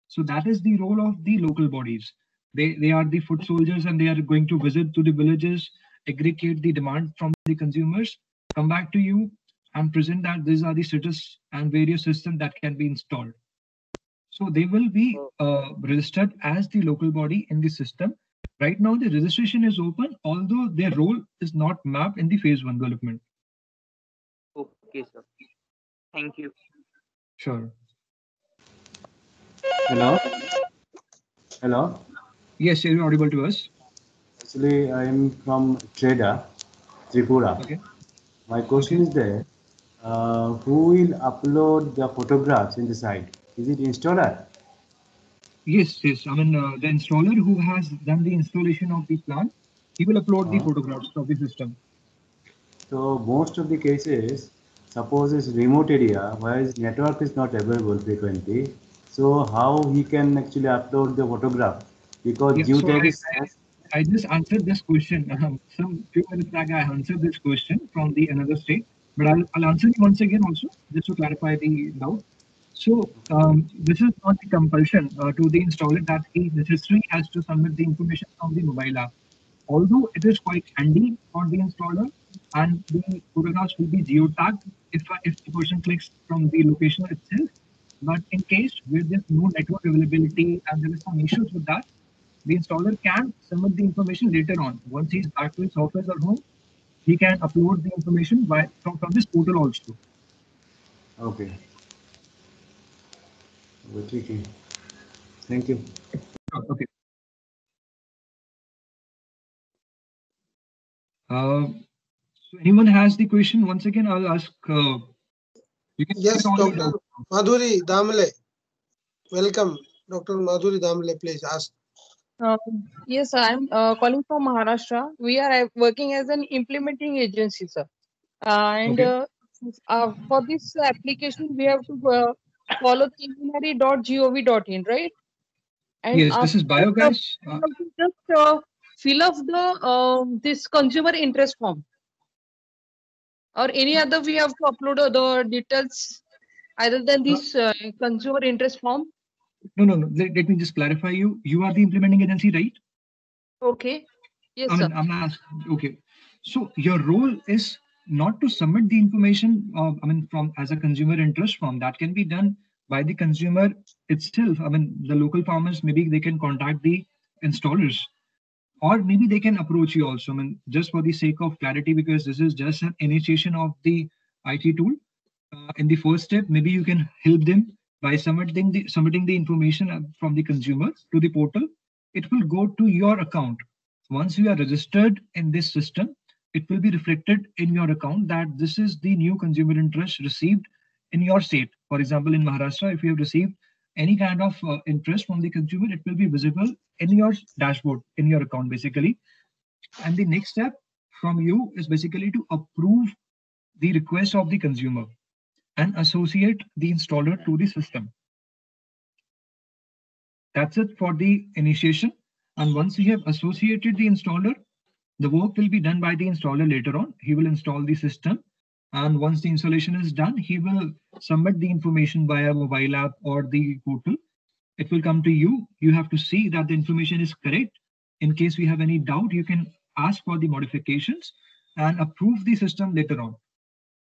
So that is the role of the local bodies. They are the foot soldiers, and they are going to visit to the villages, aggregate the demand from the consumers, come back to you and present that these are the status and various systems that can be installed. So they will be registered as the local body in the system. Right now, the registration is open, although their role is not mapped in the phase one development. okay, sir. Thank you. Sure. Hello. Hello. Yes, you're audible to us. Actually, I am from Treda, Tripura. Okay. My question is there. Who will upload the photographs in the site? Is it installer? Yes. I mean, the installer who has done the installation of the plant, he will upload the Uh, photographs of the system. so most of the cases, suppose it's remote area where his network is not available frequently. So how he can actually upload the photograph? Because Yeah, so geotag I, is I just answered this question. Some few minutes back, I answered this question from the another state, but I'll answer it once again also, just to clarify the doubt. So this is not the compulsion to the installer that he necessarily has to submit the information from the mobile app. Although it is quite handy for the installer, and the photographs will be geotagged if the person clicks from the location itself. But in case where there's no network availability and there is some issues with that, the installer can submit the information later on. Once he's back to his office or home, he can upload the information from this portal also. okay. Okay. Thank you. Okay. So anyone has the question? Once again, I'll ask. You can Yes, all your Dr. doubts. Madhuri Damle. Welcome, Dr. Madhuri Damle, please ask. Yes, I'm calling from Maharashtra. We are working as an implementing agency, sir. And Okay. for this application, we have to follow telenary.gov.in, right? And Yes, this after is that, biogas. we have to just fill up the this consumer interest form, or any other we have to upload the details other than this consumer interest form. No. Let me just clarify you. You are the implementing agency, right? Okay. Yes, I sir. mean, I'm not. Okay. So your role is not to submit the information. I mean, from as a consumer interest form that can be done by the consumer itself. I mean, the local farmers, maybe they can contact the installers, or maybe they can approach you also. I mean, just for the sake of clarity, because this is just an initiation of the IT tool. In the first step, maybe you can help them by submitting the information from the consumer to the portal. It will go to your account. Once you are registered in this system, it will be reflected in your account that this is the new consumer interest received in your state. For example, in Maharashtra, if you have received any kind of interest from the consumer, it will be visible in your dashboard, in your account, basically. And the next step from you is basically to approve the request of the consumer and associate the installer to the system. That's it for the initiation. And once you have associated the installer, the work will be done by the installer later on. He will install the system. And once the installation is done, he will submit the information via mobile app or the portal. It will come to you. You have to see that the information is correct. In case we have any doubt, you can ask for the modifications and approve the system later on.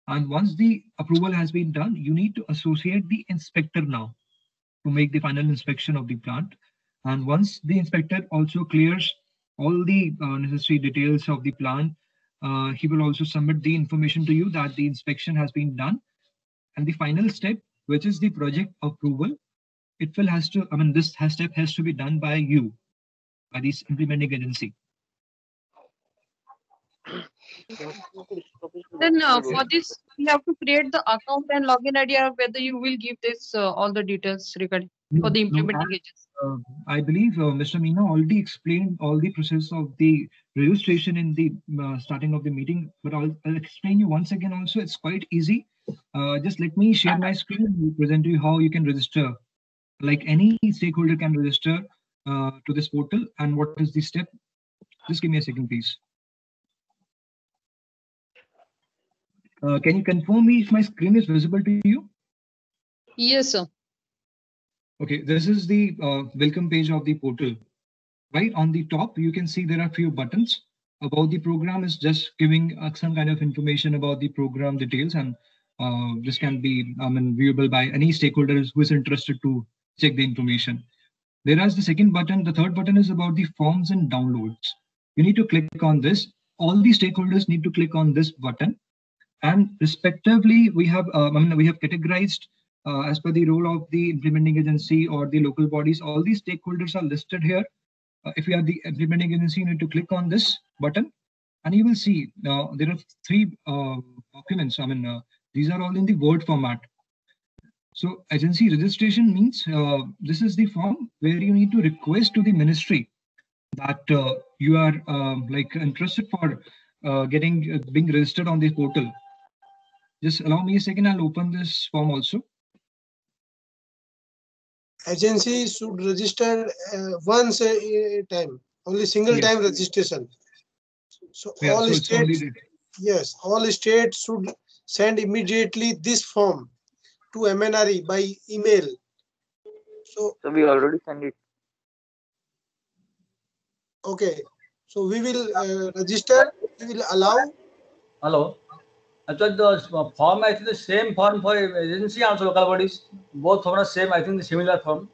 And once the approval has been done, you need to associate the inspector now to make the final inspection of the plant. And once the inspector also clears all the necessary details of the plant, he will also submit the information to you that the inspection has been done. And the final step, which is the project approval, it will has to, I mean, this step has to be done by you, by this implementing agency. Then for this, we have to create the account and login ID, or whether you will give this all the details regarding for the implementing agency. I believe Mr. Meena already explained all the process of the registration in the starting of the meeting, but I'll explain you once again also. It's quite easy. Just let me share my screen and present you how you can register. Like any stakeholder can register to this portal, and what is the step? Just give me a second, please. Can you confirm me if my screen is visible to you? Yes, sir. Okay, this is the welcome page of the portal. Right on the top, you can see there are a few buttons. About the program is just giving some kind of information about the program details, and this can be viewable by any stakeholder who is interested to check the information. Whereas the second button, the third button is about the forms and downloads. You need to click on this. All the stakeholders need to click on this button. And respectively, we have categorized as per the role of the implementing agency or the local bodies. All these stakeholders are listed here. If you are the implementing agency, you need to click on this button, and you will see there are three documents. These are all in the Word format. So agency registration means this is the form where you need to request to the ministry that you are interested for being registered on this portal. Just allow me a second, I'll open this form also. Agency should register once a time, only single time registration. So Yeah, all so it's states, only yes, all states should send immediately this form to MNRE by email. So we already sent it. okay, so we will register, we will allow. Hello. Actually, the form, I think the same form for agency and local bodies. Both forms are same. I think the similar form.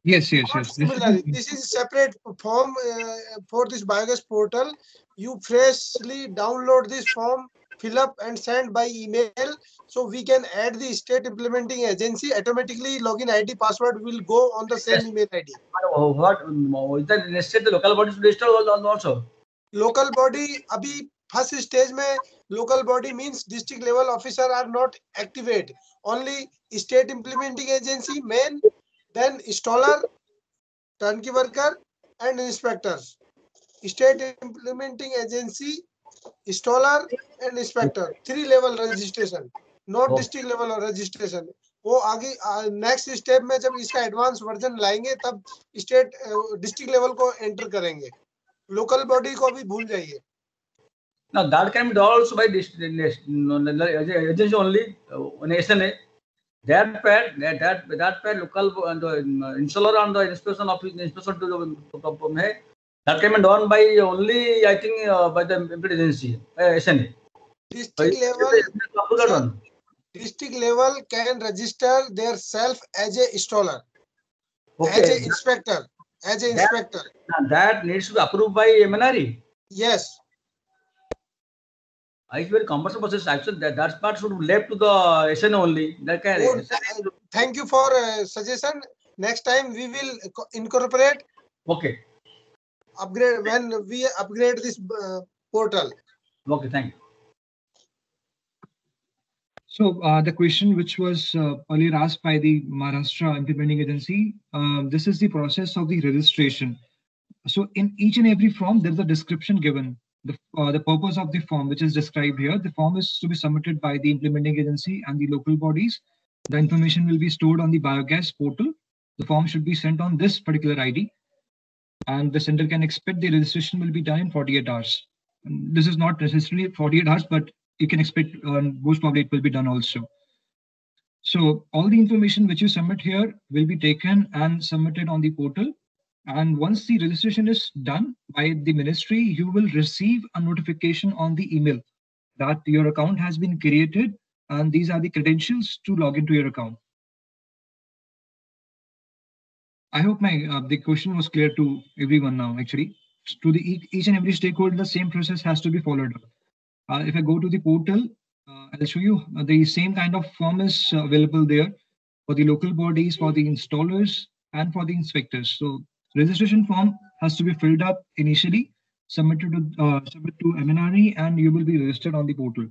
Yes. Similarly, this is a separate form for this biogas portal. You freshly download this form, fill up and send by email. So we can add the state implementing agency. Automatically, login ID password will go on the same email ID. What is that? Instead, the local bodies register also. Local body, abhi first stage mein local body means district level officer are not activate. Only state implementing agency, main, then installer, turnkey worker and inspectors. State implementing agency, installer and inspector. 3 level registration, not district level registration. वो आगे next step में जब इसका advance version लाएंगे तब state district level को enter करेंगे. Local body को भी भूल जाइए. Now that can be done also by agency only on SNA. That part local the installer and the inspection office inspection to the that can be done by only, I think, by the agency SNA. District level can register their self as a installer, okay. as a inspector, That needs to be approved by MNRE. Yes. It's very cumbersome process. Actually, that part should be left to the SNA only. That can. Thank you for suggestion. Next time we will incorporate. Okay. Upgrade when we upgrade this portal. Okay, thank you. So the question which was earlier asked by the Maharashtra implementing agency, this is the process of the registration. So in each and every form, there's a description given. The purpose of the form, which is described here, the form is to be submitted by the implementing agency and the local bodies. The information will be stored on the biogas portal. the form should be sent on this particular ID, and the sender can expect the registration will be done in 48 hours. And this is not necessarily 48 hours, but you can expect most probably it will be done also. So all the information which you submit here will be taken and submitted on the portal. And once the registration is done by the ministry, you will receive a notification on the email that your account has been created and these are the credentials to log into your account. I hope the question was clear to everyone now. Actually, to the each and every stakeholder, the same process has to be followed up. If I go to the portal, I'll show you the same kind of form is available there for the local bodies, for the installers, and for the inspectors. So registration form has to be filled up initially, submit to MNRE, and you will be registered on the portal.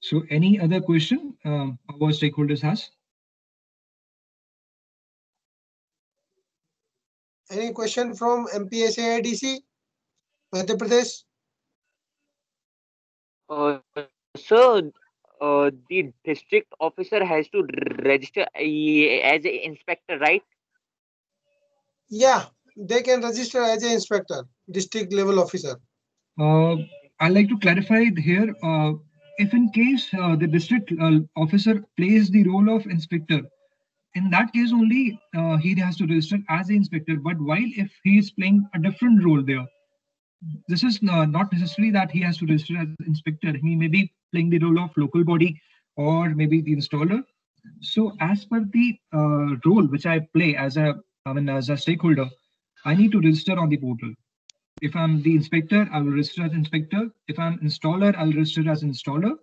So any other question our stakeholders has? Any question from MPSAIDC, Madhya Pradesh? So, the district officer has to register as an inspector, right? Yeah, they can register as an inspector, district level officer. I'd like to clarify here. If in case the district officer plays the role of inspector, in that case only he has to register as an inspector. But while if he is playing a different role there, this is not necessarily that he has to register as inspector. He may be playing the role of local body or maybe the installer. So as per the role which I play as a stakeholder, I need to register on the portal. If I'm the inspector, I will register as inspector. If I'm installer, I'll register as installer.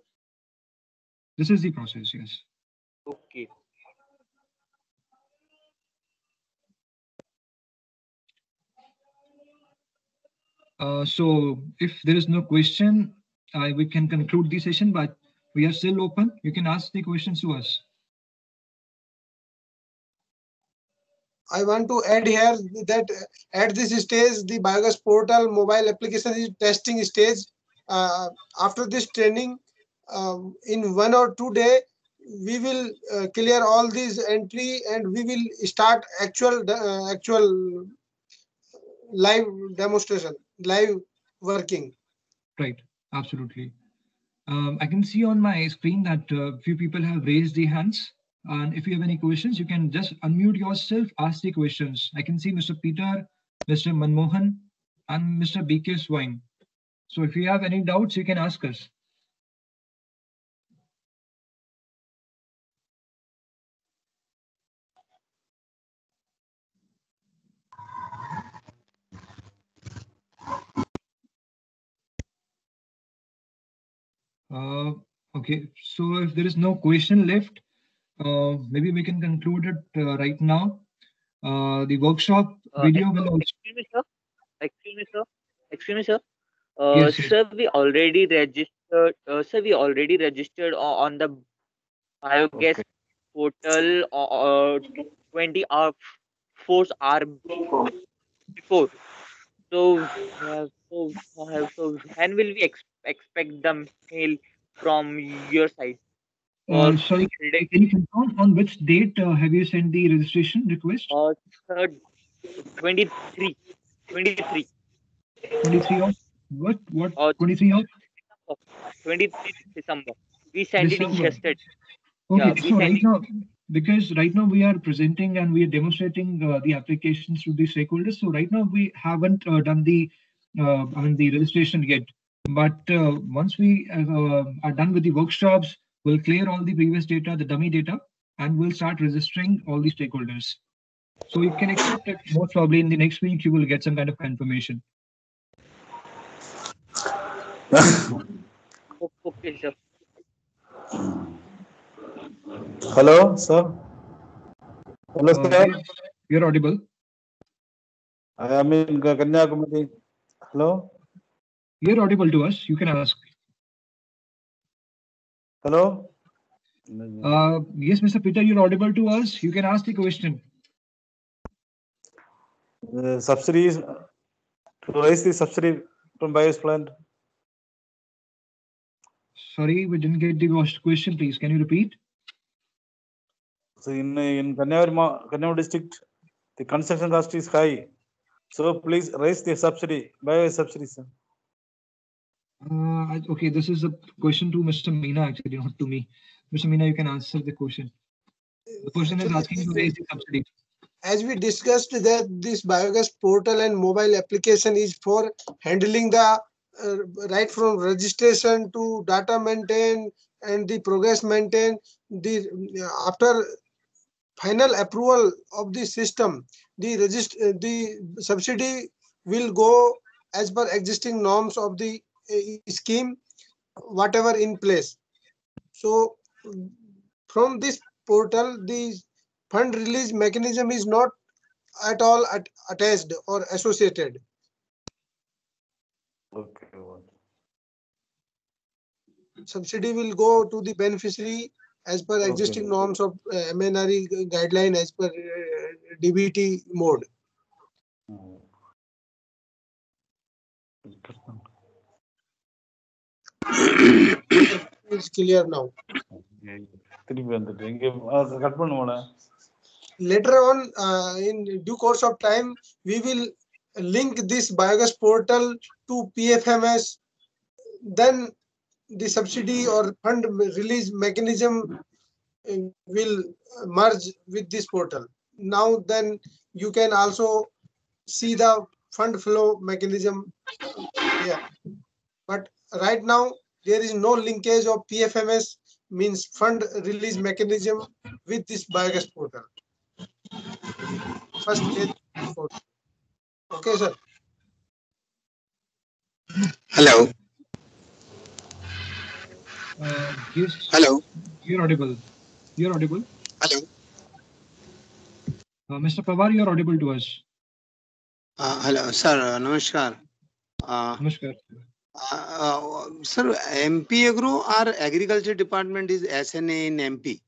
This is the process, yes. Okay. So if there is no question, we can conclude the session, but we are still open. You can ask the questions to us. I want to add here that at this stage, the biogas portal mobile application is testing stage. After this training, in 1 or 2 days, we will clear all these entry and we will start actual live demonstration, live working. Right, absolutely. I can see on my screen that few people have raised their hands. And if you have any questions, you can just unmute yourself, ask the questions. I can see Mr. Peter, Mr. Manmohan, and Mr. BK Swine. So if you have any doubts, you can ask us. Okay, so if there is no question left, maybe we can conclude it right now. The workshop video will also. Excuse me, sir. Excuse me, sir. Excuse me, sir. Yes, yes. Sir, we already registered. Sir, we already registered on the biogas portal 20 hours, 4 hours before. So, so when will we expect the mail from your side? Sorry, can you confirm on which date have you sent the registration request? Sir, 23. 23. 23 of what? 23 of? 23 December. We sent it yesterday. Okay, Yeah, so right now, because right now we are presenting and we are demonstrating the applications to the stakeholders. So right now we haven't done the the registration yet. But once we are done with the workshops, we'll clear all the previous data, the dummy data, and we'll start registering all the stakeholders. So you can expect that most probably in the next week you will get some kind of confirmation. Okay, sir. Hello, sir. Hello, sir. You're audible. I am in Kanyakumari. Hello. You're audible to us. You can ask. Hello. Yes, Mr. Peter, you're audible to us. You can ask the question. Subsidies to raise the subsidy from biogas plant. Sorry, we didn't get the question. Please, can you repeat? So in Kanyakumari district, the construction cost is high. So please raise the subsidy. Biogas subsidy, sir. Okay, this is a question to Mr. Meena, actually, not to me. Mr. Meena, you can answer the question. The person is asking to raise the subsidy. As we discussed that this biogas portal and mobile application is for handling the right from registration to data maintain and the progress maintain. After final approval of the system, the subsidy will go as per existing norms of the scheme, whatever in place. So from this portal, the fund release mechanism is not at all attached or associated. Okay. Subsidy will go to the beneficiary as per existing norms of MNRE guideline as per DBT mode. It's clear now. Later on, in due course of time, we will link this biogas portal to PFMS. Then the subsidy or fund release mechanism will merge with this portal. Now then you can also see the fund flow mechanism here. But right now there is no linkage of PFMS, means fund release mechanism, with this biogas portal. First phase portal. Okay, sir. Hello. Yes. Hello. You're audible. You're audible. Hello. Mr. Pawar, you're audible to us. Hello, sir. Namaskar. Namaskar. Sir, MP Agro, our agriculture department is SNA in MP.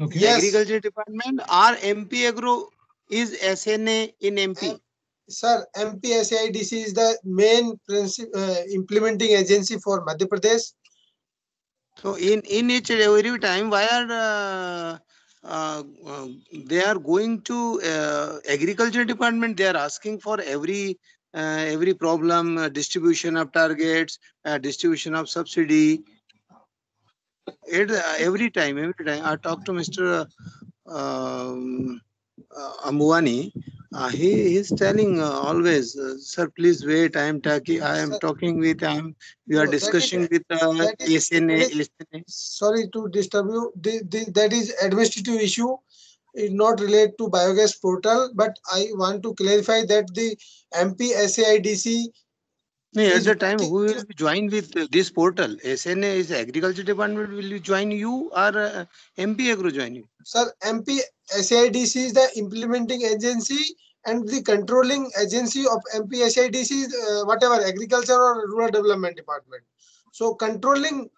Okay. Yes. Agriculture department, our MP Agro is SNA in MP. Sir, MP SAIDC is the main implementing agency for Madhya Pradesh. So in each and every time, why are they are going to agriculture department? They are asking for every problem, distribution of targets, distribution of subsidy. Every time I talk to Mr. Ambani, he is telling always, sir, please wait. I am talking with him. We are No, discussing with SNA. Sorry to disturb you. That is administrative issue. It not related to biogas portal, but I want to clarify that the MP SAIDC. At the time, who will join with this portal? SNA is agriculture department. Will you join you or MP Agro join you? Sir, MP SAIDC is the implementing agency and the controlling agency of MP SAIDC is whatever agriculture or rural development department. So controlling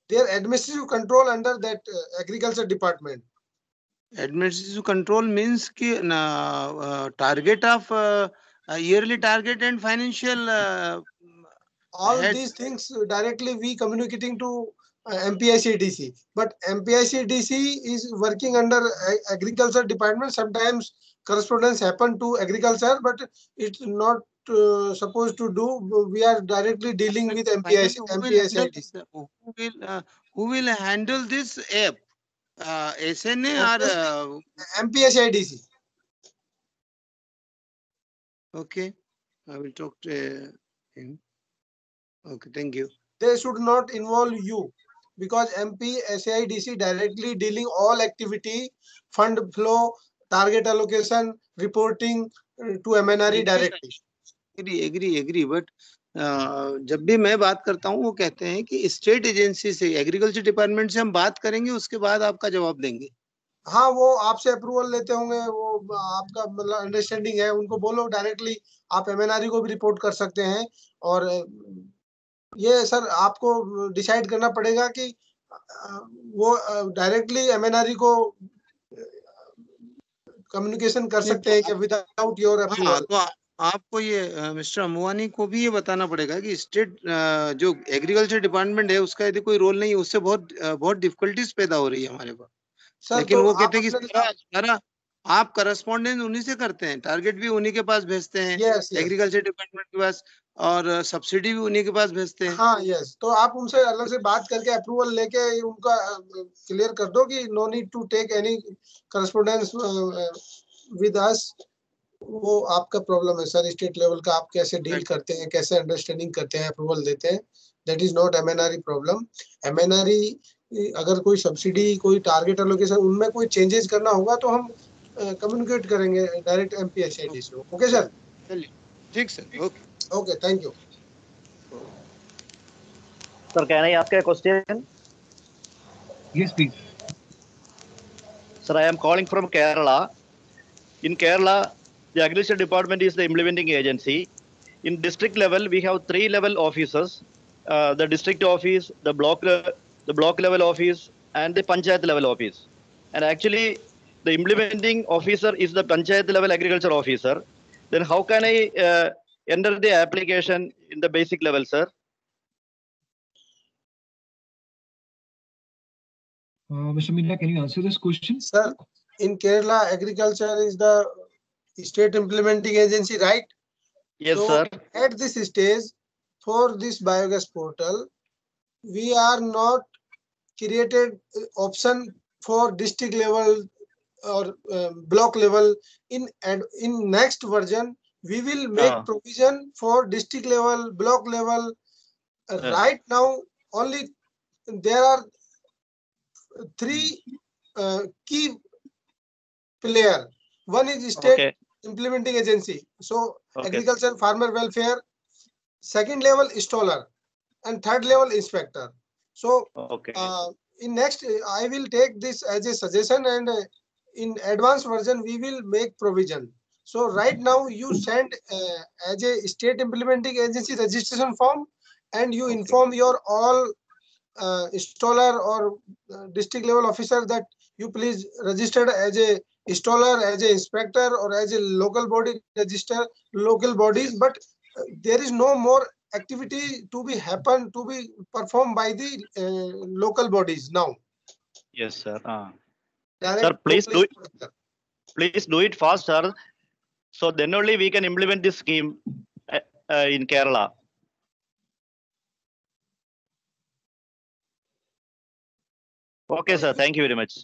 their administrative control under that agriculture department. Administrative control means target of yearly target and financial. All these things directly we communicating to MPICDC, but MPICDC is working under agriculture department. Sometimes correspondence happen to agriculture, but it's not supposed to do. We are directly dealing with MPICDC. Who will handle this app? SNA or MPICDC? Okay, I will talk to him. Okay, thank you. They should not involve you because MP SAIDC directly dealing all activity, fund flow, target allocation, reporting to MNRE directly. Agree. But जब भी मैं बात करता हूँ वो कहते हैं कि स्टेट एजेंसी से एग्रीकल्चर डिपार्टमेंट से हम बात करेंगे उसके बाद आपका जवाब देंगे. हाँ, वो आपसे अप्रूवल लेते होंगे, वो आपका मतलब अंडरस्टैंडिंग है, उनको बोलो डायरेक्टली आप MNRE को भी रिपोर्ट कर सकते हैं. और ये सर आपको डिसाइड करना पड़ेगा कि वो डायरेक्टली MNRE को कम्युनिकेशन कर सकते हैं कि विदाउट योर अप्रूवल. आपको ये मिस्टर अमवानी को भी ये बताना पड़ेगा कि स्टेट जो एग्रीकल्चर डिपार्टमेंट है उसका यदि कोई रोल नहीं है, उससे बहुत डिफिकल्टीज पैदा हो रही है हमारे पास। सर लेकिन तो वो आप कहते हैं कि अपने सारा आप करस्पॉन्डेंस उन्हीं से करते हैं, टारगेट भी उन्हीं के पास भेजते हैं, यस यस एग्रीकल्चर डिपार्टमेंट के पास, और सब्सिडी भी उन्हीं के पास भेजते हैं। हाँ यस, तो आप उनसे अलग से बात करके अप्रूवल लेके उनका क्लियर कर दो कि no need to take any correspondence with us. वो आपका प्रॉब्लम है सर, स्टेट लेवल का आप कैसे डील करते हैं, कैसे अंडरस्टैंडिंग करते हैं, अप्रूवल देते हैं, that is not MNRE problem. MNRE अगर कोई सब्सिडी, कोई टारगेट एलोकेशन, उनमें कोई चेंजेस करना होगा तो हम कम्युनिकेट करेंगे डायरेक्ट एमपीएसआईडी से। Okay sir? चलिए ठीक sir, okay okay, thank you Sir, can I ask a question? Yes, please. Sir, I am calling from Kerala. In Kerala, the agriculture department is the implementing agency. In district level, we have 3 level officers: the district office, the block level office, and the panchayat level office. And actually, the implementing officer is the panchayat level agriculture officer. Then how can I enter the application in the basic level, sir? Mr. Meena, can you answer this question? sir. In Kerala, agriculture is the state implementing agency, right? Yes, So sir. at this stage, for this biogas portal, we are not created option for district level or block level. In next version, we will make provision for district level, block level. Right now, only there are 3 key player. One is state implementing agency, so agriculture, farmer welfare. Second level installer, and third level inspector. So in next, I will take this as a suggestion, and in advanced version we will make provision. So right now you send as a state implementing agency registration form, and you inform your all installer or district level officer that you please registered as a installer, as a inspector, or as a local body register local bodies. But there is no more activity to be performed by the local bodies now. Yes, sir. Direct Sir, please do it. local- Please do it fast, sir. So then only we can implement this scheme in Kerala. Okay, sir. Thank you very much.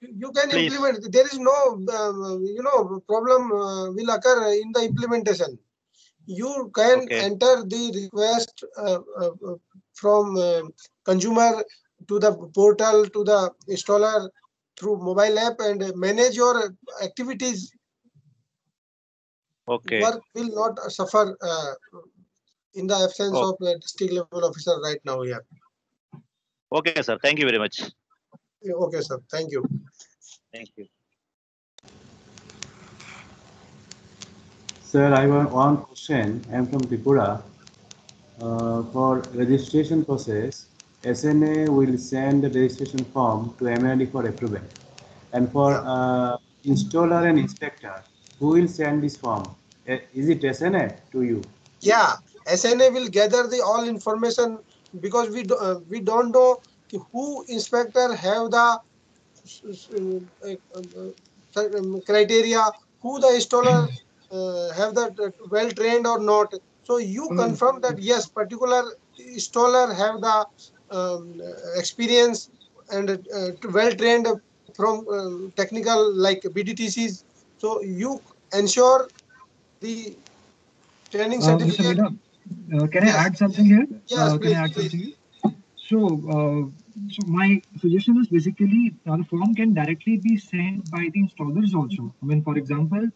You can please. implement. There is no problem will occur in the implementation. You can enter the request from consumer to the portal to the installer through mobile app and manage your activities. Work will not suffer in the absence of a district level officer right now here. Okay, sir. Thank you very much. Okay, sir. Thank you. Thank you. Sir, I have one question. I am from Tripura. For registration process, SNA will send the registration form to MND for approval. And for installer and inspector, who will send this form? Is it SNA to you? Yeah, SNA will gather the all information, because we don't know who inspector have the criteria, who the installer have that well trained or not. So you confirm that yes, particular installer have the experience and well trained from technical like BDTCs. So you ensure the training Mr. certificate. Meena, can I add something here? Yes, Can I add something here? So my suggestion is basically the form can directly be sent by the installers also. I mean, for example,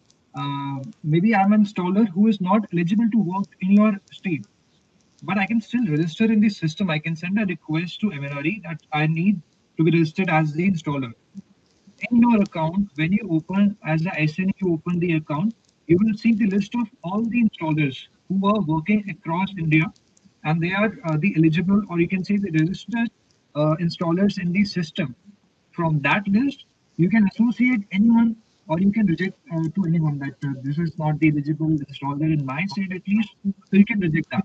maybe I'm an installer who is not eligible to work in your state, but I can still register in the system. I can send a request to MNRE that I need to be registered as the installer. In your account, when you open as the SNA, you open the account, you will see the list of all the installers who are working across India, and they are the eligible, or you can say the registered installers in the system. From that list, you can associate anyone or you can reject to anyone that this is not the eligible installer in my state at least, so you can reject that.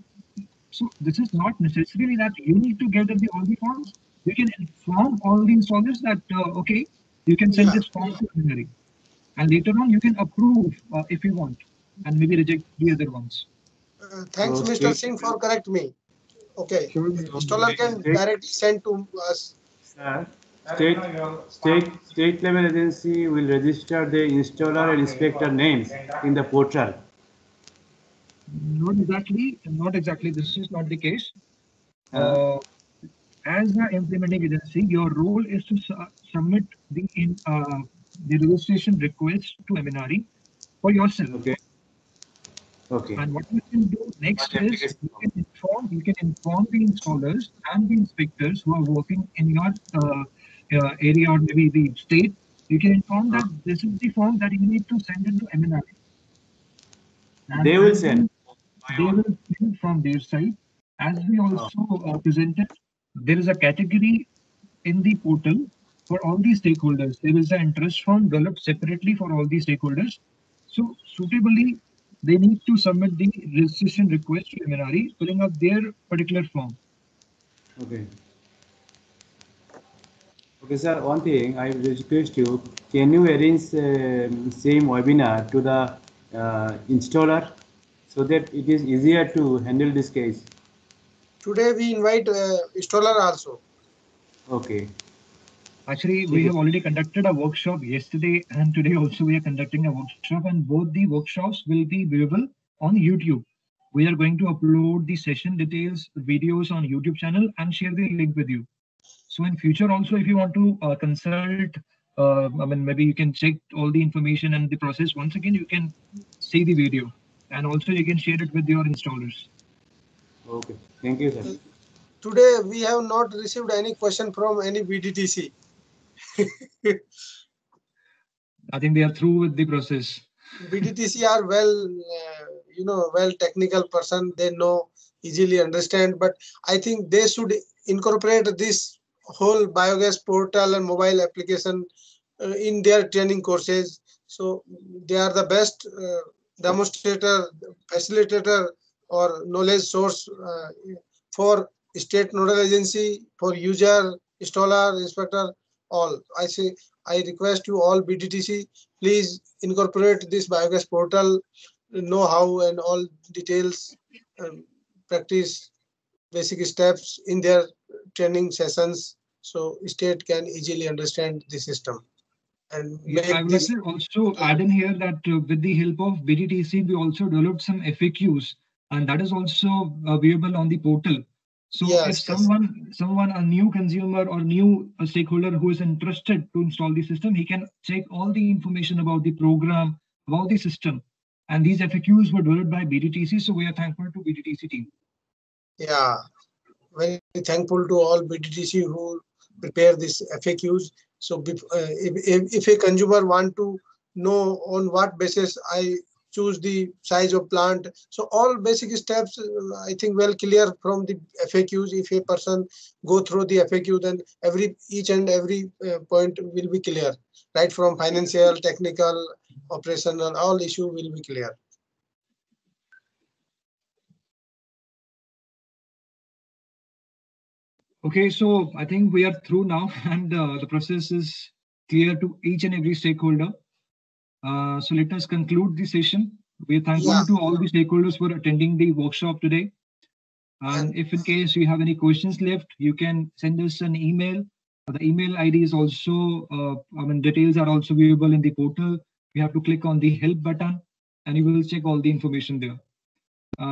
So this is not necessarily that you need to gather all the forms. You can inform all the installers that okay, you can send this form to Eminari, and later on you can approve if you want, and maybe reject the other ones. Thanks, So Mr. state- Singh, for correct me. Okay, Sure. installer can directly send to us. Sir, state level agency will register the installer and inspector names in the portal. Not exactly. This is not the case. Uh, As the implementing agency, your role is to submit the registration request to Eminari for yourself. Okay. Okay. And what you can do next is you can inform the installers and the inspectors who are working in your area or maybe the state. You can inform that this is the form that you need to send it to Eminari. They will send. They will send from their side. As we also presented, there is a category in the portal for all the stakeholders. There is an interest form developed separately for all the stakeholders. So suitably, they need to submit the registration request to Eminari, filling up their particular form. Okay. Okay, sir. One thing I will request you: can you arrange same webinar to the installer so that it is easier to handle this case? Today we invite installer also. Okay. Actually, we have already conducted a workshop yesterday, and today also we are conducting a workshop, and both the workshops will be viewable on YouTube. We are going to upload the session details, videos on YouTube channel, and share the link with you. So in future also, if you want to consult, I mean, maybe you can check all the information and the process. Once again, you can see the video, and also you can share it with your installers. Okay. Thank you, sir. Today we have not received any question from any BDTC. I think they are through with the process. BDTC are well, well technical person. They know, easily understand. But I think they should incorporate this whole biogas portal and mobile application in their training courses. So they are the best demonstrator, facilitator, or knowledge source for state nodal agency, for user, installer, inspector, all. I request you all BDTC, please incorporate this biogas portal, know-how and all details, practice basic steps in their training sessions, so state can easily understand the system. And I would like to also add in here that with the help of BDTC, we also developed some FAQs, and that is also available on the portal. So if someone, a new consumer or new stakeholder who is interested to install the system, he can check all the information about the program, about the system. And these FAQs were developed by BDTC, so we are thankful to BDTC team. Yeah, very thankful to all BDTC who prepare these FAQs. So if a consumer want to know on what basis I choose the size of plant, so all basic steps I think well clear from the FAQs. If a person go through the FAQ, then each and every point will be clear, right from financial, technical, operational, all issue will be clear. Okay, so I think we are through now, and the process is clear to each and every stakeholder. So let us conclude the session. We are thankful to all the stakeholders for attending the workshop today. And if in case you have any questions left, you can send us an email. The email ID is also, details are also viewable in the portal. You have to click on the help button, and you will check all the information there.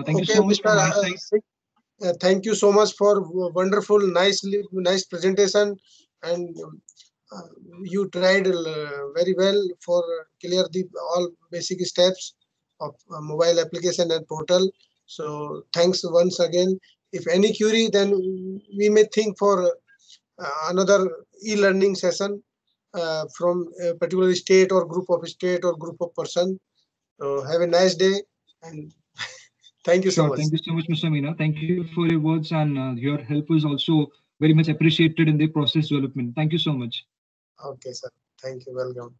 Thank you so much from my side. Thank you so much for wonderful, nice presentation, and you tried very well for clear the all basic steps of mobile application and portal. So thanks once again. If any query, then we may think for another e-learning session from a particular state or group of state or group of person. So have a nice day, and thank you so much. Thank you so much, Mr. Meena. Thank you for your words, and your help was also very much appreciated in the process development. Thank you so much. Okay, sir. Thank you. Welcome.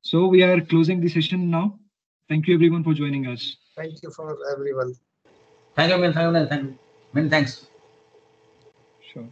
So we are closing the session now. Thank you everyone for joining us. Thank you for everyone. Thank you, man. Thank you, man. Thank you. Many thanks. Sure.